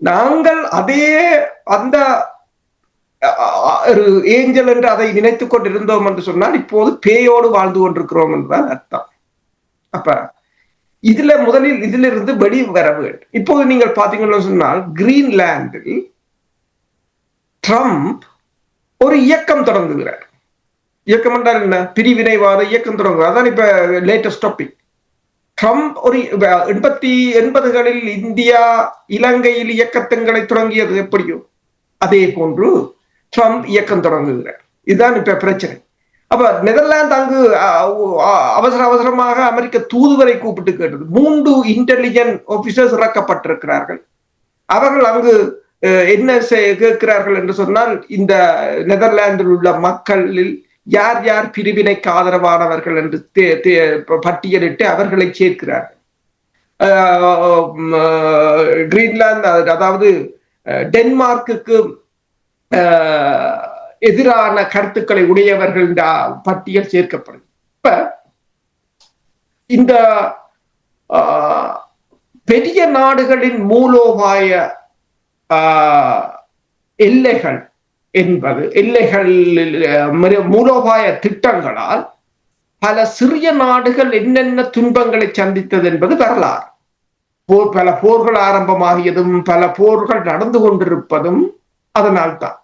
நாங்கள் அந்த ஒரு ஏஞ்சல் என்று அதை நினைத்துக் கொண்டிருந்தோம் என்று சொன்னால் இப்போது பேயோடு வாழ்ந்து கொண்டிருக்கிறோம் என்றுதான் அர்த்தம். அப்ப முதலில் இதிலிருந்து வெளி வர வேண்டும். இப்போது நீங்கள் பாத்தீங்கன்னு சொன்னால் கிரீன்லாந்தில் ட்ரம்ப் ஒரு இயக்கம் தொடங்குகிறார். இயக்கம் என்றால் என்ன? பிரிவினைவாத இயக்கம் தொடங்குகிறார். அதான் இப்ப லேட்டஸ்ட் டாபிக். ட்ரம்ப் ஒரு 80களில் இந்தியா இலங்கையில் இயக்கத்தங்களை தொடங்கியது எப்படியோ அதே போன்று ட்ரம்ப் இயக்கம் தொடங்குகிறார். இதுதான் இப்ப பிரச்சனை. அப்ப நெதர்லாந்து அங்கு அவசரமாக அமெரிக்க தூதுவரை கூப்பிட்டு கேட்டது. 3 இன்டெலிஜென்ட் ஆபீசர்ஸ் இறக்கப்பட்டிருக்கிறார்கள். அவர்கள் அங்கு என்ன கேட்கிறார்கள் என்று சொன்னால், இந்த நெதர்லாந்தில் உள்ள மக்களில் யார் யார் பிரிவினைக்கு ஆதரவானவர்கள் என்று பட்டியலிட்டு அவர்களை சேர்க்கிறார்கள். கிரீன்லாந்து, அதாவது டென்மார்க்குக்கு எதிரான கருத்துக்களை உடையவர்கள் பட்டியல் சேர்க்கப்படும். இப்ப இந்த பெரிய நாடுகளின் மூலோபாய எல்லைகள் என்பது மூலோபாய திட்டங்களால் பல சிறிய நாடுகள் என்னென்ன துன்பங்களை சந்தித்தது என்பது வரலாறு. பல போர்கள் ஆரம்பமாகியதும் பல போர்கள் நடந்து கொண்டிருப்பதும் அதனால்தான்.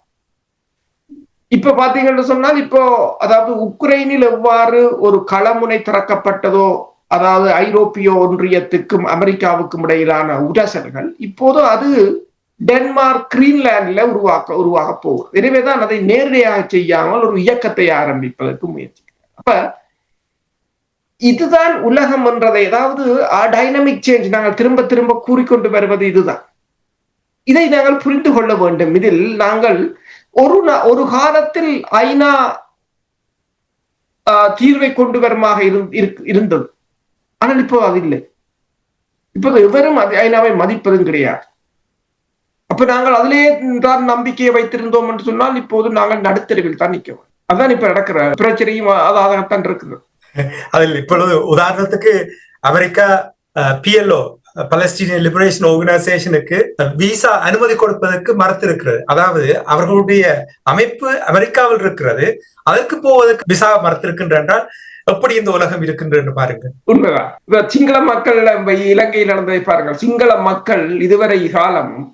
இப்ப பாத்தீங்கன்னு சொன்னால், இப்போ அதாவது உக்ரைனில் எவ்வாறு ஒரு களமுனை திறக்கப்பட்டதோ, அதாவது ஐரோப்பிய ஒன்றியத்துக்கும் அமெரிக்காவுக்கும் இடையிலான உரசல்கள் இப்போது அது டென்மார்க் கிரீன்லாந்துல உருவாக போகுது. எனவேதான் அதை நேரடியாக செய்யாமல் ஒரு இயக்கத்தை ஆரம்பிப்பதற்கு முயற்சி. அப்ப இதுதான் உலகம் என்றதை, அதாவது டைனமிக் சேஞ்ச் நாங்கள் திரும்ப திரும்ப கூறிக்கொண்டு வருவது இதுதான். இதை நாங்கள் புரிந்து கொள்ள வேண்டும். இதில் நாங்கள் ஒரு காலத்தில் ஐநா தீர்வை கொண்டு வருமாக இருந்தது. ஆனால் இப்போ அது இல்லை. இப்போது எவரும் ஐநாவை மதிப்பதும் கிடையாது. அப்ப நாங்கள் அதிலே தான் நம்பிக்கையை வைத்திருந்தோம் என்று சொன்னால் இப்போது நாங்கள் நடுத்தருவில் தான் நிற்கிறோம். அதுதான் இப்ப நடக்கிற பிரச்சனையும் அதாகத்தான் இருக்குது. அதில் இப்பொழுது உதாரணத்துக்கு அமெரிக்கா PLO பலஸ்தீனியன் லிபரேஷன் ஆர்கனைசேஷனுக்கு விசா அனுமதி கொடுப்பதற்கு மறுத்திருக்கிறது. அதாவது அவர்களுடைய அமைப்பு அமெரிக்காவில் இருக்கிறது, அதற்கு போவதற்கு விசா மறுத்திருக்கின்ற என்றால் எப்படி இந்த உலகம் இருக்கின்ற பாருங்க. உண்மைதான். சிங்கள மக்கள் இலங்கையில் நடந்ததை பாருங்கள். சிங்கள மக்கள் இதுவரை காலமும்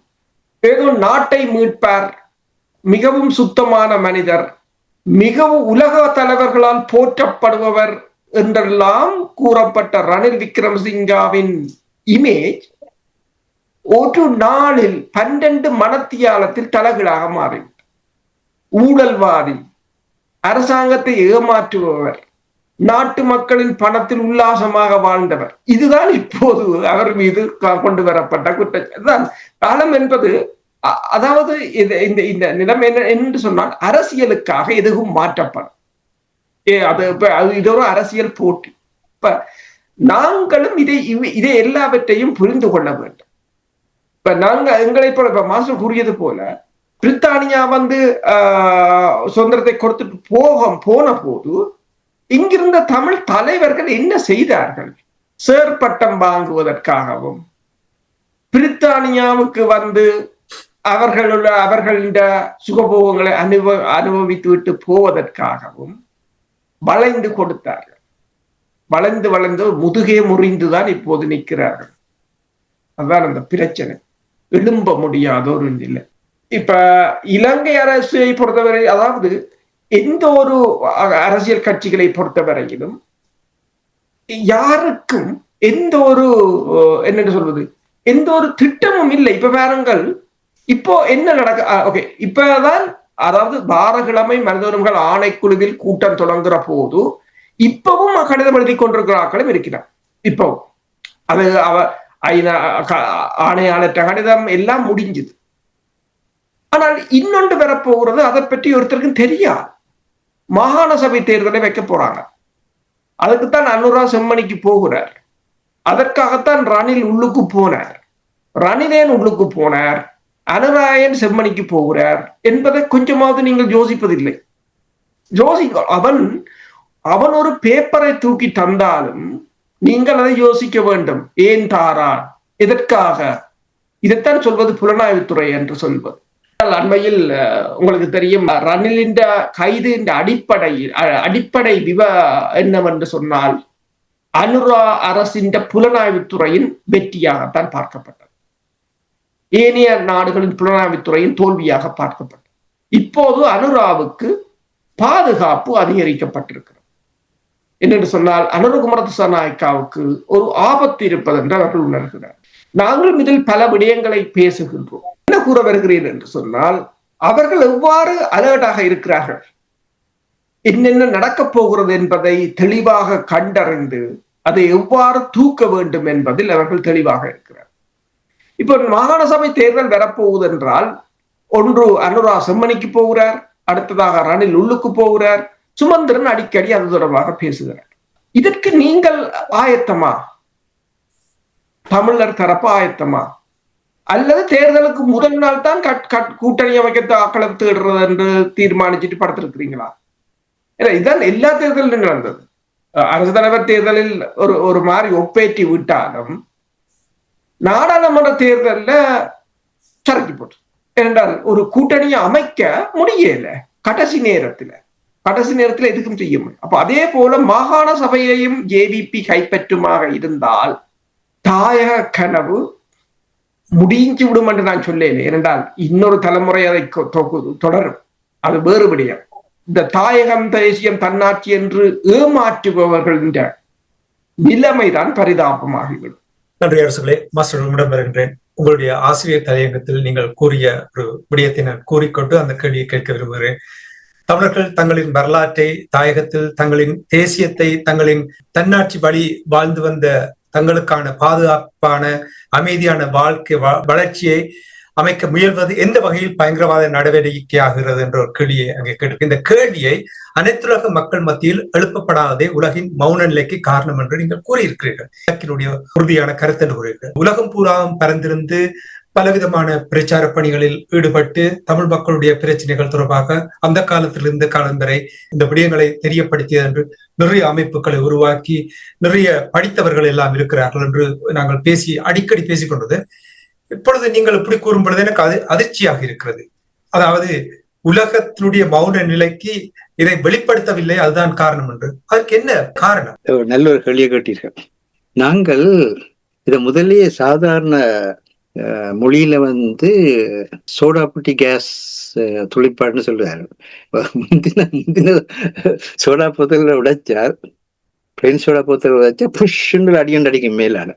ஏதோ நாட்டை மீட்பார், மிகவும் சுத்தமான மனிதர், மிகவும் உலக தலைவர்களால் போற்றப்படுபவர் என்றெல்லாம் கூறப்பட்ட ரணில் விக்ரமசிங்காவின் இமேஜ் ஒரு நாளில் 12 மணத்தியாலத்தில் தலைகளாக மாறிவிட்டார். ஊழல்வாதி, அரசாங்கத்தை ஏமாற்றுபவர், நாட்டு மக்களின் பணத்தில் உல்லாசமாக வாழ்ந்தவர். இதுதான் இப்போது அவர் மீது கொண்டு வரப்பட்ட குற்றச்சாட்டு. காலம் என்பது, அதாவது இந்த நிலைமை என்ன என்று சொன்னால், அரசியலுக்காக எதுவும் மாற்றப்படும். இது ஒரு அரசியல் போட்டி. இப்ப நாங்களும் இதை எல்லாவற்றையும் புரிந்து கொள்ள வேண்டும். இப்ப நாங்க எங்களை போல, இப்ப மாஸ்டர் கூறியது போல, பிரித்தானியா சுதந்திரத்தை கொடுத்துட்டு போன போது இங்கிருந்த தமிழ் தலைவர்கள் என்ன செய்தார்கள்? சேர் பட்டம் வாங்குவதற்காகவும், பிரித்தானியாவுக்கு அவர்களுடைய சுகபோகங்களை அனுபவித்து விட்டு போவதற்காகவும் வளைந்து கொடுத்தார்கள். வளைந்து முதுகே முறிந்துதான் இப்போது நிற்கிறார்கள். அதுதான் அந்த பிரச்சனை. எழும்ப முடியாத ஒரு நிலை. இப்ப இலங்கை அரசை பொறுத்தவரை, அதாவது எந்த ஒரு அரசியல் கட்சிகளை பொறுத்தவரையிலும் யாருக்கும் எந்த ஒரு என்ன சொல்வது எந்த ஒரு திட்டமும் இல்லை. இப்ப பாருங்கள், இப்போ என்ன ஓகே, இப்பதான் அதாவது வாரக்கிழமை மனித உரிமைகள் ஆணைக்குழுவில் கூட்டம் தொடங்குற போது இப்பவும் கடிதம் எழுதி கொண்டிருக்கிறார்களும் இருக்கிறார். இப்போ அது ஆணையாளற்ற கடிதம் எல்லாம் முடிஞ்சது. ஆனால் இன்னொன்று வரப்போகிறது, அதை பற்றி ஒருத்தருக்கும் தெரியாது. மாகாண சபை தேர்தலை வைக்க போறாங்க. அதுக்குத்தான் அனுரா செம்மணிக்கு போகிறார். அதற்காகத்தான் ரணில் உள்ளுக்கு போனார். ரணிலேன் உள்ளுக்கு போனார், அனுராயன் செம்மணிக்கு போகிறார் என்பதை கொஞ்சமாவது நீங்கள் யோசிப்பதில்லை. அவன் அவன் ஒரு பேப்பரை தூக்கி தந்தாலும் நீங்கள் அதை யோசிக்க வேண்டும். ஏன் தாரான், எதற்காக? இதைத்தான் சொல்வது புலனாய்வுத்துறை என்று சொல்வது. அண்மையில் உங்களுக்கு தெரியும், ரணிலின் கைது அடிப்படை என்னவென்று சொன்னால் அனுரா அரசின் புலனாய்வுத்துறையின் வெற்றியாகத்தான் பார்க்கப்பட்டது. ஏனைய நாடுகளின் புலனாய்வுத்துறையின் தோல்வியாக பார்க்கப்பட்டது. இப்போது அனுராவுக்கு பாதுகாப்பு அதிகரிக்கப்பட்டிருக்கிறது. என்னென்று சொன்னால் அனுரகுமார திசாநாயக்காவுக்கு ஒரு ஆபத்து இருப்பது என்று அவர்கள் உணர்கிறார். நாங்களும் இதில் பல விடயங்களை பேசுகின்றோம். என்ன கூற வருகிறேன் என்று சொன்னால், அவர்கள் எவ்வாறு அலர்ட்டாக இருக்கிறார்கள், என்னென்ன நடக்கப் போகிறது என்பதை தெளிவாக கண்டறிந்து அதை எவ்வாறு தூக்க வேண்டும் என்பதில் அவர்கள் தெளிவாக இருக்கிறார். இப்போ மாகாண சபை தேர்தல் வரப்போகுது என்றால், ஒன்று அனுரா செம்மணிக்கு போகிறார், அடுத்ததாக ரணில் உள்ளுக்கு போகிறார், சுமந்திரன் அடிக்கடி அது தொடர்பாக பேசுகிறார். இதற்கு நீங்கள் ஆயத்தமா? தமிழர் தரப்பு ஆயத்தமா? அல்லது தேர்தலுக்கு முதல் நாள் தான் கூட்டணி அமைக்க ஆக்களை தேடுறது என்று தீர்மானிச்சுட்டு படுத்திருக்கிறீங்களா? இதுதான் எல்லா தேர்தலும் நடந்தது. அரசு தலைவர் தேர்தலில் ஒரு மாதிரி ஒப்பேற்றி விட்டாலும் நாடாளுமன்ற தேர்தல்ல சரக்கி போட்டு, ஏனென்றால் ஒரு கூட்டணியை அமைக்க முடியல கடைசி நேரத்துல எதுக்கும் செய்ய முடியும். அப்ப அதே போல மாகாண சபையையும் ஜேவிபி கைப்பற்றுமாக இருந்தால் தாயக கனவு முடிஞ்சு விடும் என்று நான் சொல்லேன். ஏனென்றால் இன்னொரு தலைமுறை அதை தொடரும், அது வேறு விடயம். இந்த தாயகம் தேசியம் தன்னாட்சி என்று ஏமாற்றுபவர்கள் நிலைமைதான் பரிதாபமாகிவிடும். நன்றி அரசுகளே. மாஸ்டர் வருகின்றேன். உங்களுடைய ஆசிரியர் தலையங்கத்தில் நீங்கள் கூறிய ஒரு விடயத்தை நான் கூறிக்கொண்டு அந்த கேள்வியை கேட்க விரும்புகிறேன். தமிழர்கள் தங்களின் வரலாற்றை, தாயகத்தில் தங்களின் தேசியத்தை, தங்களின் தன்னாட்சி வழி வாழ்ந்து வந்த தங்களுக்கான பாதுகாப்பான அமைதியான வாழ்க்கை வளர்ச்சியை அமைக்க முயல்வது எந்த வகையில் பயங்கரவாத நடவடிக்கையாகிறது என்ற ஒரு கேள்வியை அங்கே கேட்டு, இந்த கேள்வியை அனைத்துலக மக்கள் மத்தியில் எழுப்பப்படாததே உலகின் மௌன நிலைக்கு காரணம் என்று நீங்கள் கூறியிருக்கிறீர்கள். இலக்கினுடைய உறுதியான கருத்து என்று கூறுகிறீர்கள். உலகம் பூராவும் பறந்திருந்து பலவிதமான பிரச்சார பணிகளில் ஈடுபட்டு தமிழ் மக்களுடைய பிரச்சனைகள் தொடர்பாக அந்த காலத்திலிருந்து காலம் வரை இந்த விடயங்களை தெரியப்படுத்தியது என்று நிறைய அமைப்புகளை உருவாக்கி நிறைய படித்தவர்கள் எல்லாம் இருக்கிறார்கள் என்று நாங்கள் அடிக்கடி பேசிக்கொண்டது. இப்பொழுது நீங்கள் இப்படி கூறும் பொழுது எனக்கு அதிர்ச்சியாக இருக்கிறது. அதாவது உலகத்தினுடைய மௌன நிலைக்கு இதை வெளிப்படுத்தவில்லை, அதுதான் காரணம் என்று. அதற்கு என்ன காரணம்? நல்ல ஒரு கேள்வியை கேட்டீர்கள். நாங்கள் இதை முதலே சாதாரண மொழியில சோடாபுட்டி கேஸ் துளிப்பாடுன்னு சொல்லுவாரு. முந்தின சோடா போத்தல உடைச்சால், பிளேன் சோடா போத்தல உடைச்சா புஷ்ன்னு அடிக்கும் மேலான.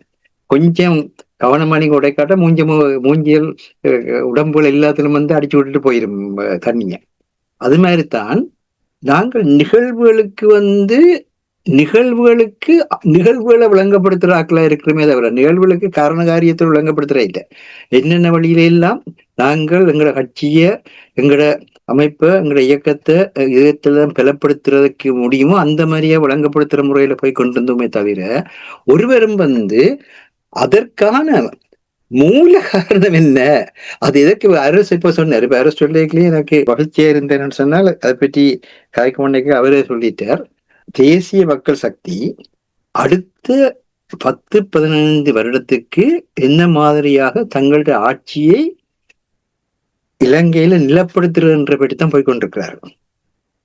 கொஞ்சம் கவனமானி உடைக்காட்ட மூஞ்சியல் உடம்புகள் எல்லாத்திலும் அடிச்சு விட்டுட்டு போயிரும் தண்ணிங்க. அது மாதிரிதான் நாங்கள் நிகழ்வுகளை விளங்கப்படுத்துற ஆக்களா இருக்கிறோமே தவிர நிகழ்வுகளுக்கு காரண காரியத்தை விளங்கப்படுத்துற இல்லை. என்னென்ன வழியில எல்லாம் நாங்கள் எங்களோட கட்சிய, எங்களோட அமைப்பை, எங்களோட இயக்கத்துல பலப்படுத்துறதுக்கு முடியுமோ அந்த மாதிரியா விளங்கப்படுத்துற முறையில போய் கொண்டு வந்தோமே தவிர ஒருவரும் அதற்கான மூல காரணம் என்ன, அது எதற்கு அரசு இப்ப சொன்னார். இப்ப அரசு சொல்லிக்கலையே எனக்கு மகிழ்ச்சியா இருந்தேன்னு சொன்னால் அதை பற்றி காய்க்க அவரே சொல்லிட்டார். தேசிய மக்கள் சக்தி அடுத்த 10-15 வருடத்துக்கு என்ன மாதிரியாக தங்களுடைய ஆட்சியை இலங்கையில நிலப்படுத்துறதுன்ற பற்றி தான் போய்கொண்டிருக்கிறார்கள்.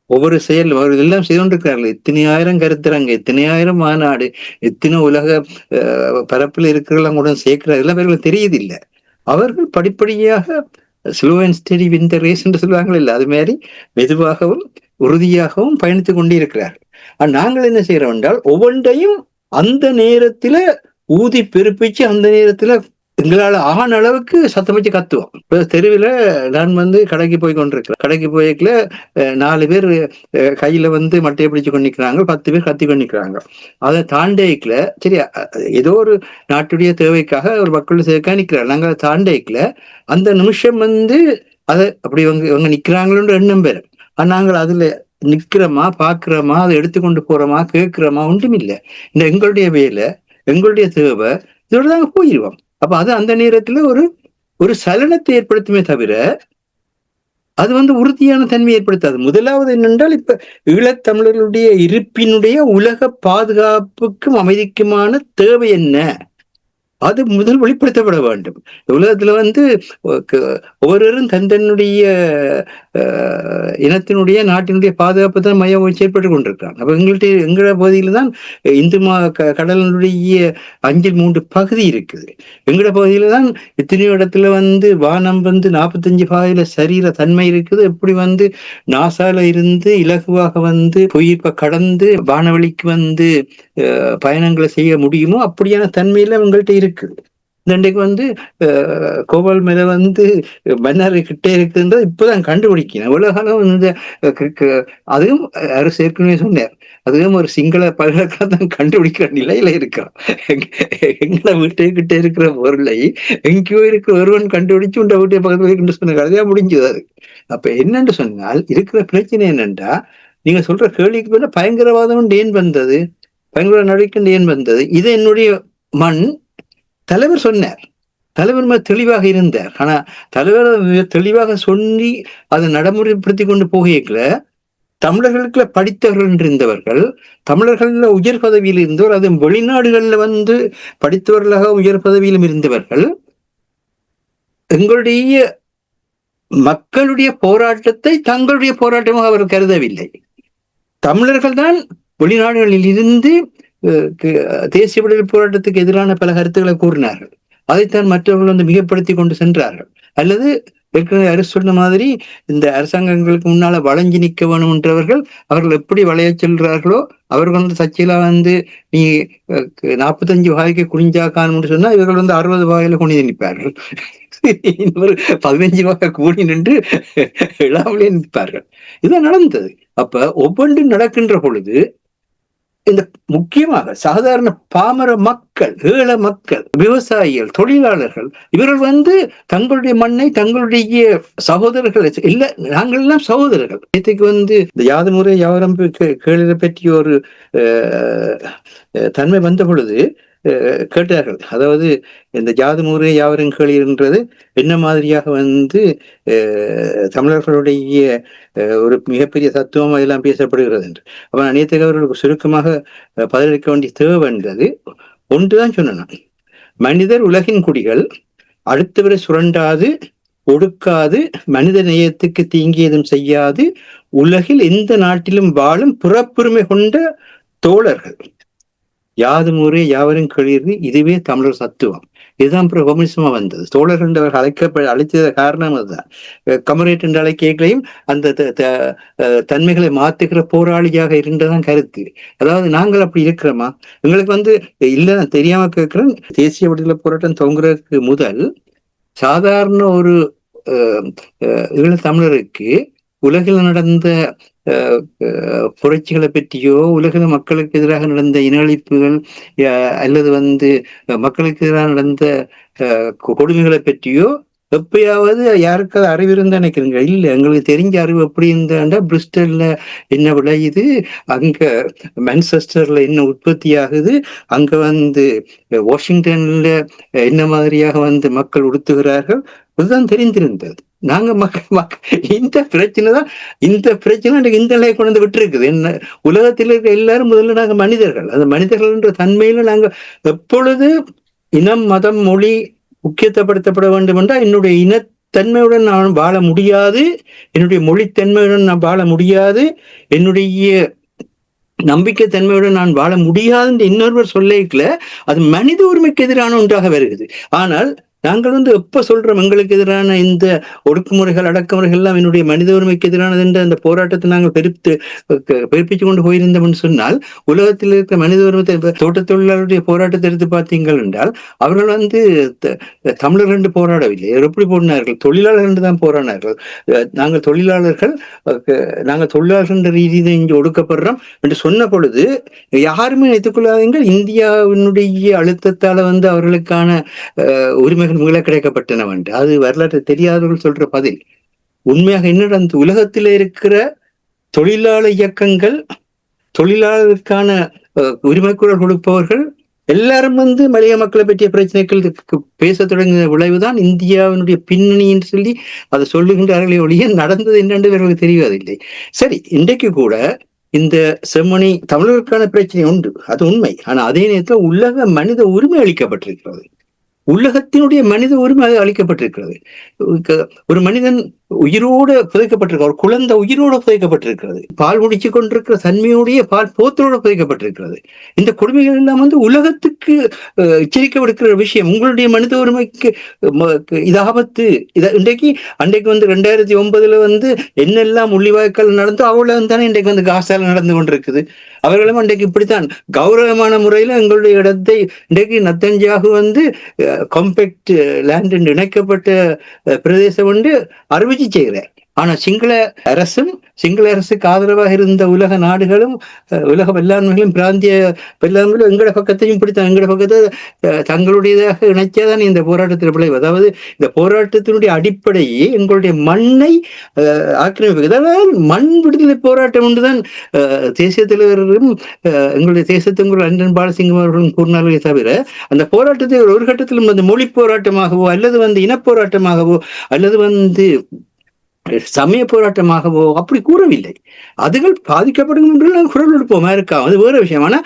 ஒவ்வொரு செயல் எல்லாம் செய்து கொண்டிருக்கிறார்கள். இத்தனை ஆயிரம் கருத்துறாங்க, இத்தனை ஆயிரம் மாநாடு, எத்தனை உலக பரப்பில் இருக்கிறவங்க கூட சேர்க்கிறார். எல்லாம் அவர்களுக்கு தெரியுது இல்லை. அவர்கள் படிப்படியாக slow and steady win the race என்று சொல்லுவாங்க இல்லை, அது மாதிரி மெதுவாகவும் உறுதியாகவும் பயணித்துக் கொண்டே இருக்கிறார்கள். நாங்கள் என்ன செய்யறோம் என்றால் ஒவ்வொன்றையும் அந்த நேரத்துல ஊதி பெருப்பிச்சு அந்த நேரத்துல எங்களால் ஆன அளவுக்கு சத்தம் வச்சு கத்துவோம். இப்போ தெருவில் நான் கடைக்கு போய் கொண்டிருக்கிறேன். கடைக்கு போய்க்கல 4 பேர் கையில மட்டையை பிடிச்சு கொண்டிருக்கிறாங்க, 10 பேர் கத்தி கொண்டிருக்கிறாங்க. அதை தாண்டேக்கல சரி, ஏதோ ஒரு நாட்டுடைய தேவைக்காக ஒரு மக்கள் சேர்க்கா நிற்கிறாங்க. நாங்கள் அதை தாண்டேக்கல அந்த நிமிஷம் அதை அப்படி இவங்க நிற்கிறாங்களோன்ற எண்ணம் பேர். நாங்கள் அதுல நிக்கிறோமா, பாக்குறோமா, அதை எடுத்துக்கொண்டு போறோமா, கேட்கிறோமா, ஒன்றும் இல்லை. இந்த எங்களுடைய வேலை, எங்களுடைய தேவை, இதோட தாங்க போயிடுவோம். அப்ப அது அந்த நேரத்துல ஒரு சலனத்தை ஏற்படுத்துமே தவிர அது உறுதியான தன்மை ஏற்படுத்தாது. முதலாவது என்னென்றால், இப்ப ஈழத்தமிழர்களுடைய இருப்பினுடைய உலக பாதுகாப்புக்கும் அமைதிக்குமான தேவை என்ன, அது முதல் வெளிப்படுத்தப்பட வேண்டும். உலகத்துல ஒவ்வொருவரும் தன்னுடைய இனத்தினுடைய நாட்டினுடைய பாதுகாப்பு தான் மையம் செயற்பட்டு கொண்டிருக்கிறாங்க. அப்ப எங்கள பகுதியில தான் இந்து கடலினுடைய 5/3 பகுதி இருக்குது. எங்கட பகுதியில தான் எத்தனையோ இடத்துல வானம் 45 பாதையில சரீர தன்மை இருக்குது. எப்படி நாசால இருந்து இலகுவாக புயிர்ப்ப கடந்து வானவெளிக்கு பயணங்களை செய்ய முடியுமோ அப்படியான தன்மையில உங்கள்கிட்ட இருக்கு. இன்றைக்கு கோபால் மேல மன்னார் கிட்டே இருக்குன்றது இப்பதான் கண்டுபிடிக்கணும். உலகம் அதுவும் அரசு ஏற்கனவே சொன்னார், அதுவும் ஒரு சிங்கள பல்கலைக்கழகம் கண்டுபிடிக்கிற நிலையில இருக்கிறோம். எங்களை வீட்டுக்கிட்ட இருக்கிற பொருளை எங்கேயோ இருக்கிற ஒருவன் கண்டுபிடிச்சு உண்ட வீட்டை பக்கத்துல சொன்ன கதையா முடிஞ்சது அது. அப்ப என்னன்னு சொன்னால் இருக்கிற பிரச்சனை என்னன்றா, நீங்க சொல்ற கேள்விக்கு மேல பயங்கரவாதம் ஏன் வந்தது, பயங்கர நடவடிக்கை ஏன் வந்தது, இது என்னுடைய மண். தலைவர் சொன்னார், தலைவர் தெளிவாக இருந்தார். ஆனா தலைவர் தெளிவாக சொல்லி அதை நடைமுறைப்படுத்தி கொண்டு போகல தமிழர்களுக்குள்ள படித்தவர்கள் இருந்தவர்கள், தமிழர்கள்ல உயர் பதவியில் இருந்தவர், அது வெளிநாடுகள்ல படித்தவர்களாக உயர் பதவியிலும் இருந்தவர்கள் எங்களுடைய மக்களுடைய போராட்டத்தை தங்களுடைய போராட்டமாக அவர் கருதவில்லை. தமிழர்கள் தான் வெளிநாடுகளில் இருந்து தேசிய விடுதலை போராட்டத்துக்கு எதிரான பல கருத்துக்களை கூறினார்கள். அதைத்தான் மற்றவர்கள் மிகப்படுத்தி கொண்டு சென்றார்கள். அல்லது ஏற்கனவே அரசு சொன்ன மாதிரி இந்த அரசாங்கங்களுக்கு முன்னால வளைஞ்சு நிற்க வேணும் என்றவர்கள் அவர்கள் எப்படி வளைய செல்றார்களோ அவர்கள் சர்ச்சையில நீ 45 வாய்க்கு குனிஞ்சாக்கான்னு சொன்னா இவர்கள் 60 வாயில குனிந்து நிற்பார்கள். இன்னொரு 15 வாய் கூடி நின்று இழாமலே நிற்பார்கள். இதான் நடந்தது. அப்ப ஒவ்வொன்றும் நடக்கின்ற பொழுது இந்த முக்கியமாக சாதாரண பாமர மக்கள், ஏழை மக்கள், விவசாயிகள், தொழிலாளர்கள், இவர்கள் தங்களுடைய மண்ணை தங்களுடைய சகோதரர்கள் இல்ல, நாங்கள் எல்லாம் சகோதரர்கள். இதுக்கு இந்த யாது முறை யாவரம் கேள்வி பற்றிய ஒரு தன்மை வந்த பொழுது கேட்டார்கள். அதாவது இந்த ஜாதி முறை யாவரும் கேள்வின்றது என்ன மாதிரியாக தமிழர்களுடைய ஒரு மிகப்பெரிய தத்துவம் அதெல்லாம் பேசப்படுகிறது என்று. அப்ப அனைத்து அவர்களுக்கு சுருக்கமாக பதிலளிக்க வேண்டிய தேவை என்றது ஒன்றுதான் சொன்னான். மனிதர் உலகின் குடிகள், அடுத்தவரை சுரண்டாது ஒடுக்காது, மனித நேயத்துக்கு தீங்கியதும் செய்யாது, உலகில் எந்த நாட்டிலும் வாழும் பிறப்புரிமை கொண்ட தோழர்கள், யாது முறை யாவரும் கேள்வி, இதுவே தமிழர் தத்துவம். இதுதான் கம்யூனிசமா வந்தது. தோழர்கள் அவர்கள் அழைத்தத காரணம் அதுதான். கமரேட் என்று அழைக்கைகளையும் அந்த தன்மைகளை மாத்துகிற போராளியாக இருந்ததான் கருத்து. அதாவது நாங்கள் அப்படி இருக்கிறோமா, எங்களுக்கு இல்ல நான் தெரியாம கேட்கிறேன். தேசிய விடுதலை போராட்டம் துவங்குறதுக்கு முதல் சாதாரண ஒரு ஈழத்தமிழருக்கு உலகில் நடந்த புரட்சிகளை பற்றியோ, உலக மக்களுக்கு எதிராக நடந்த இனஅழிப்புகள் அல்லது மக்களுக்கு எதிராக நடந்த கொடுமைகளை பற்றியோ எப்பயாவது யாருக்காவது அறிவு இருந்தா நினைக்கிறீங்க? இல்ல, எங்களுக்கு தெரிஞ்ச அறிவு எப்படி இருந்தாண்டா, பிரிஸ்டல்ல என்ன விளையுது, அங்க மான்செஸ்டர்ல என்ன உற்பத்தி ஆகுது, அங்க வாஷிங்டன்ல என்ன மாதிரியாக மக்கள் உடுத்துகிறார்கள், அதுதான் தெரிந்திருந்தது. நாங்க மக்கள் இந்த பிரச்சனை இந்த நிலையை கொண்டு விட்டு இருக்குது. என்ன உலகத்தில் இருக்க எல்லாரும் முதல்ல நாங்க மனிதர்கள், அந்த மனிதர்கள் என்ற தன்மையில நாங்க எப்பொழுது இனம், மதம், மொழி முக்கியத்துவப்படுத்தப்பட வேண்டும் என்றால் என்னுடைய இனத்தன்மையுடன் நான் வாழ முடியாது, என்னுடைய மொழித்தன்மையுடன் நான் வாழ முடியாது, என்னுடைய நம்பிக்கை தன்மையுடன் நான் வாழ முடியாது என்று இன்னொருவர் சொல்லிக்கல, அது மனித உரிமைக்கு எதிரான ஒன்றாக வருகிறது. ஆனால் நாங்கள் எப்ப சொல்றோம் எங்களுக்கு எதிரான இந்த ஒடுக்குமுறைகள் அடக்குமுறைகள் எல்லாம் என்னுடைய மனித உரிமைக்கு எதிரானது என்ற அந்த போராட்டத்தை நாங்கள் பெருப்பிச்சு கொண்டு போயிருந்தோம்னு சொன்னால், உலகத்தில் இருக்கிற மனித உரிமை தோட்ட தொழிலாளருடைய போராட்டத்தை எடுத்து பார்த்தீங்கள் என்றால் அவர்கள் தமிழர் என்று போராடவில்லை. எப்படி போனார்கள்? தொழிலாளர் என்று தான் போராடினார்கள். நாங்கள் தொழிலாளர்கள் என்ற ரீதியில் இங்கு ஒடுக்கப்படுறோம் என்று சொன்ன பொழுது யாருமே நினைத்துக் கொள்ளாதீர்கள் இந்தியாவினுடைய அழுத்தத்தால அவர்களுக்கான உரிமைகள் மீள கிடைக்கப்பட்டன என்று. அது வரலாற்று தெரியாதவர்கள் சொல்ற பதில். உண்மையாக என்ன அந்த உலகத்தில் இருக்கிற தொழிலாளர் இயக்கங்கள், தொழிலாளருக்கான உரிமை குரல் கொடுப்பவர்கள் எல்லாரும் மலைய மக்களை பற்றிய பிரச்சனைகள் பேச தொடங்கிய விளைவுதான் இந்தியாவினுடைய பின்னணி என்று சொல்லி அதை சொல்லுகின்றார்களே ஒழிய நடந்தது என்னென்று இவர்களுக்கு தெரிவதில்லை. சரி, இன்றைக்கு கூட இந்த செம்மணி தமிழர்களுக்கான பிரச்சனை உண்டு, அது உண்மை. ஆனா அதே நேரத்தில் உலக மனித உரிமை அளிக்கப்பட்டிருக்கிறது. உலகத்தினுடைய மனித உரிமை அளிக்கப்பட்டிருக்கிறது. ஒரு மனிதன் உயிரோடு புதைக்கப்பட்டிருக்க, ஒரு குழந்தை உயிரோடு புதைக்கப்பட்டிருக்கிறது. பால் முடிச்சு கொண்டிருக்கிற தன்மையுடைய பால் போத்தோடு புதைக்கப்பட்டிருக்கிறது. இந்த கொடுமைகள் எல்லாம் உலகத்துக்கு எச்சரிக்கை விடுக்கிற விஷயம். உங்களுடைய மனித உரிமைக்கு இது ஆபத்து. இன்றைக்கு அன்றைக்கு 2009 என்னெல்லாம் முள்ளிவாய்க்கால் நடந்தோ அவ்வளவு தானே இன்றைக்கு காசால நடந்து கொண்டிருக்குது. அவர்களும் அன்றைக்கு இப்படித்தான் கௌரவமான முறையில எங்களுடைய இடத்தை இன்றைக்கு நத்தன்ஜாகு காம்பேக்ட் லேண்ட் என்று இணைக்கப்பட்ட பிரதேசம் அறிவிச்சு செய்கிறார். ஆனா சிங்கள அரசுக்கு ஆதரவாக இருந்த உலக நாடுகளும் உலக வல்லாண்மைகளும் பிராந்திய வல்லாண்மைகளும் எங்கட பக்கத்தையும் பிடித்தான். எங்கட பக்கத்தை தங்களுடையதாக இணைச்சாதான் இந்த போராட்டத்தில் விளைவு. அதாவது இந்த போராட்டத்தினுடைய அடிப்படையே எங்களுடைய மண்ணை ஆக்கிரமிப்பு. அதாவது மண் விடுதலை போராட்டம் ஒன்றுதான் தேசிய தலைவரும் எங்களுடைய தேசத்தின் லண்டன் பாலசிங்கம் அவர்களும் கூறினார்களே தவிர அந்த போராட்டத்தை ஒரு கட்டத்திலும் மொழி போராட்டமாகவோ அல்லது இனப்போராட்டமாகவோ அல்லது சமய போராட்டமாகவோ அப்படி கூறவில்லை. அதுகள் பாதிக்கப்படும் என்று நாங்கள் குரல் எடுப்போமா இருக்கா, அது வேற விஷயம். ஆனா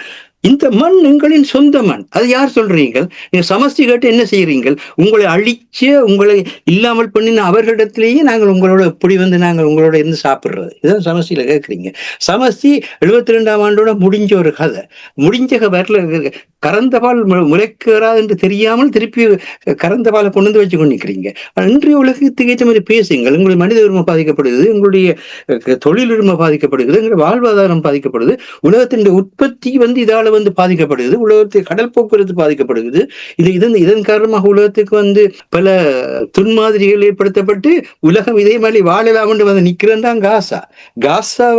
இந்த மண் எங்களின் சொந்த மண். அது யார் சொல்றீங்கள்? நீங்க சமஸ்தி கேட்டு என்ன செய்யறீங்கள்? உங்களை அழிச்சு உங்களை இல்லாமல் பண்ணின அவர்களிடத்திலேயே நாங்கள் உங்களோட எப்படி நாங்கள் உங்களோட இருந்து சாப்பிடுறது, இதுதான் சமஸ்தியில கேட்குறீங்க. சமஸ்தி 72ஆம் ஆண்டோட முடிஞ்ச ஒரு கதை. முடிஞ்ச வரல, கறந்த பால் முளைக்கிறாது என்று தெரியாமல் திருப்பி கறந்த பாலை கொண்டு வச்சு கொண்டிருக்கிறீங்க. இன்றைய உலகத்துக்கு ஏற்ற மாதிரி பேசுங்கள். உங்களுடைய மனித உரிமை பாதிக்கப்படுகிறது, உங்களுடைய தொழில் உரிமை பாதிக்கப்படுகிறது, எங்களுடைய வாழ்வாதாரம் பாதிக்கப்படுது, உலகத்தின் உற்பத்தி இதால பாதிக்கப்படுகிறது, உலகத்துக்கு கடல் போக்குவரத்து பாதிக்கப்படுகிறது. இதன் காரணமாக உலகத்துக்கு பல துன்மாதிரிகள் ஏற்படுத்தப்பட்டு உலகம் இதே மாதிரி வாழலாம் என்று நிக்கிறேன் தான் காசா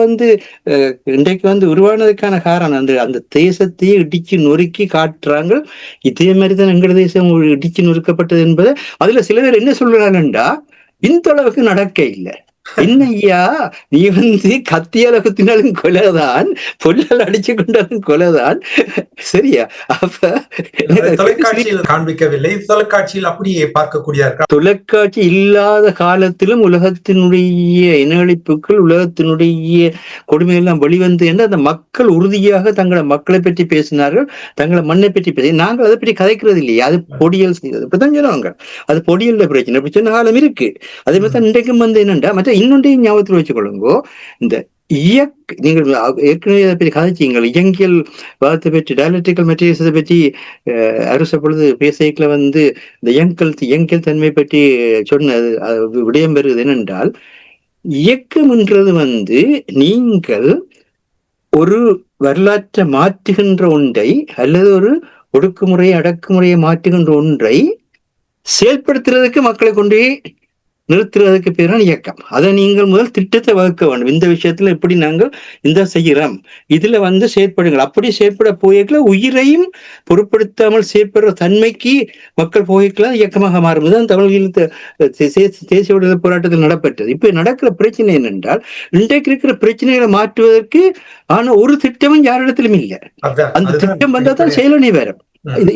இன்றைக்கு உருவானதுக்கான காரணம் அந்த தேசத்தையே இடிச்சு நொறுக்கி காட்டுறாங்க. இதே மாதிரி தான் எங்கள் தேசம் இடிச்சு நொறுக்கப்பட்டது என்பதை அதுல சில பேர் என்ன சொல்றாங்கன்றா இந்த அளவுக்கு நடக்க இல்லை. என்னையா நீ கத்தியால குத்தினாலும் கொலைதான், பொல்லால் அடிச்சு கொண்டாலும் கொலைதான், சரியா? அப்ப தொலைக்காட்சியில் காண்பிக்கவில்லை, தொலைக்காட்சியில் அப்படியே பார்க்கக்கூடிய தொலைக்காட்சி இல்லாத காலத்திலும் உலகத்தினுடைய இனஅழிப்புகள், உலகத்தினுடைய கொடுமை எல்லாம் வெளிவந்து என்று அந்த மக்கள் உறுதியாக தங்களை மக்களை பற்றி பேசினார்கள், தங்களை மண்ணை பற்றி பேசி. நாங்கள் அதை பற்றி கதைக்கிறது இல்லையா, அது பொடியல் செய்வது. இப்படிதான் சொன்னாங்க, அது பொடியல் பிரச்சனை. அப்படி சொன்ன காலம் இருக்கு. அதே மாதிரி தான் இன்றைக்கும் என்னண்டா மற்ற இன்னொன்றையும் ஞாபகத்தில் வச்சுக் கொள்ளுங்கோ. இந்த நீங்கள் ஏற்கனவே அதை பற்றி கதைச்சிங்கள், இயங்கியல் வாதத்தை பற்றி, டயலக்டிக்கல் மெட்டீரியல்ஸை பற்றி அரச பொழுது பேசைக்குள்ள இந்த இயங்கியல் தன்மை பற்றி சொன்னது விடயம் பெறுவது என்னென்றால், இயக்கம் என்றது நீங்கள் ஒரு வரலாற்றை மாற்றுகின்ற ஒன்றை அல்லது ஒரு ஒடுக்குமுறையை அடக்குமுறையை மாற்றுகின்ற ஒன்றை செயல்படுத்துறதுக்கு மக்களை கொண்டு நிறுத்துறதுக்கு பேரான இயக்கம். அதை நீங்கள் முதல் திட்டத்தை வகுக்க வேண்டும். இந்த விஷயத்துல எப்படி நாங்கள் இந்த செய்கிறோம், இதுல செயற்படுங்கள். அப்படி செயற்பட போய்க்கல உயிரையும் பொருட்படுத்தாமல் செயற்படுற தன்மைக்கு மக்கள் போய்க்கலாம் இயக்கமாக மாறும்போது தமிழில் தேசிய விடுதலை போராட்டத்தில் நடப்பட்டது. இப்ப நடக்கிற பிரச்சனை என்னென்றால், இன்றைக்கு இருக்கிற பிரச்சனைகளை மாற்றுவதற்கு ஆனா ஒரு திட்டமும் யாரிடத்திலும் இல்லை. அந்த திட்டம் வந்தாதான் செயலணி வேறும்.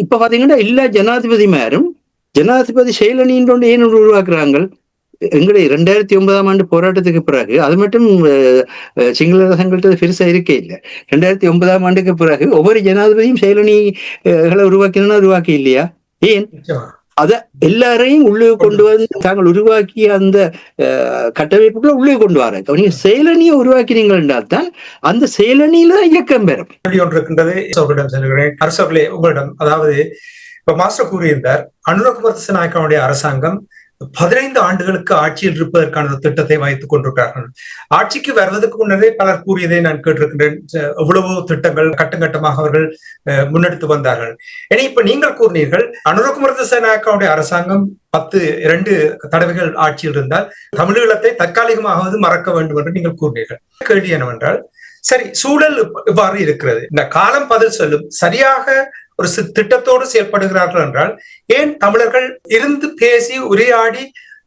இப்ப பாத்தீங்கன்னா எல்லா ஜனாதிபதி செயலணின்ற ஏன் உருவாக்குறாங்க? எங்களுடைய 2009ஆம் ஆண்டு போராட்டத்துக்கு பிறகு அது மட்டும் சிங்கள அரசாங்கள்ட்ட பெருசா இருக்கே இல்லை. 2009ஆம் ஆண்டுக்கு பிறகு ஒவ்வொரு ஜனாதிபதியும் செயலணிகளை உருவாக்கி இல்லையா? ஏன் அத எல்லாரையும் உள்ளே கொண்டு தாங்கள் உருவாக்கிய அந்த கட்டமைப்புகளை உள்ளே கொண்டு வர நீங்க செயலணியை உருவாக்கினீங்கள் என்றால் தான் அந்த செயலணியில இயக்கம் பெறும். ஒன்று இருக்கின்றது. உங்களிடம், அதாவது இப்ப மாஸ்டர் கூறியிருந்தார், அனுரகுமார திசாநாயக்கனுடைய அரசாங்கம் 15 ஆண்டுகளுக்கு ஆட்சியில் இருப்பதற்கான ஒரு திட்டத்தை வைத்துக் கொண்டிருக்கிறார்கள். ஆட்சிக்கு வருவதற்கு முன்னரே பலர் கூறியதை நான் கேட்டிருக்கின்றேன். எவ்வளவோ திட்டங்கள் கட்டமாக அவர்கள் முன்னெடுத்து வந்தார்கள். ஏன்னா இப்ப நீங்கள் கூறினீர்கள், அனுரகுமார திசாநாயக்கனுடைய அரசாங்கம் 2 தடவைகள் ஆட்சியில் இருந்தால் தமிழீழத்தை தற்காலிகமாவது மறக்க வேண்டும் என்று நீங்கள் கூறினீர்கள். கேள்வி என்னவென்றால், சரி, சூழல் இவ்வாறு இருக்கிறது, இந்த காலம் பதில் சொல்லும், சரியாக ஒரு திட்டத்தோடு செயல்படுகிறார்கள் என்றால் ஏன் தமிழர்கள் இருந்து பேசி உரையாடி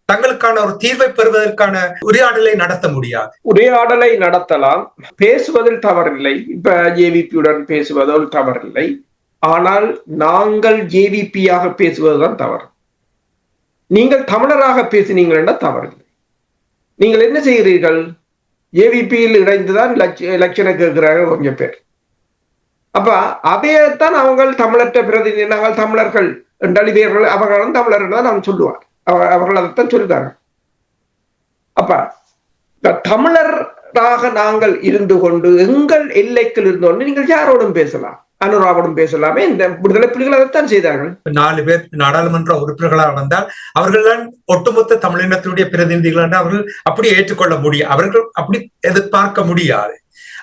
தங்களுக்கான ஒரு தீர்வை பெறுவதற்கான உரையாடலை நடத்த முடியாது? உரையாடலை நடத்தலாம், பேசுவதில் தவறில்லை. இப்ப ஜேவிபியுடன் பேசுவதில் தவறில்லை. ஆனால் நாங்கள் ஜேவிபியாக பேசுவதுதான் தவறு. நீங்கள் தமிழராக பேசினீங்கன்னா தவறில்லை. நீங்கள் என்ன செய்கிறீர்கள்? ஜேவிபியில் இணைந்துதான் எலெக்ஷனை கேட்கிறார்கள் கொஞ்சம் பேர். அப்ப அதையத்தான் அவங்க தமிழற்ற பிரதிநிதி, நாங்கள் தமிழர்கள் என்றால் இவர்கள் அவர்களும் தமிழர் தான் நாம் சொல்லுவார். அவர்கள் அதைத்தான் சொல்லுகிறார்கள். அப்ப தமிழராக நாங்கள் இருந்து கொண்டு எங்கள் எல்லைக்குள் இருந்து கொண்டு நீங்கள் யாரோடும் பேசலாம், அனுராவோடும் பேசலாமே. இந்த விடுதலை புலிகள் அதைத்தான் செய்தார்கள். 4 பேர் நாடாளுமன்ற உறுப்பினர்களாக வந்தால் அவர்கள் தான் ஒட்டுமொத்த தமிழினத்தினுடைய பிரதிநிதிகள் என்று அவர்கள் அப்படி ஏற்றுக்கொள்ள முடியும், அவர்கள் அப்படி எதிர்பார்க்க முடியாது.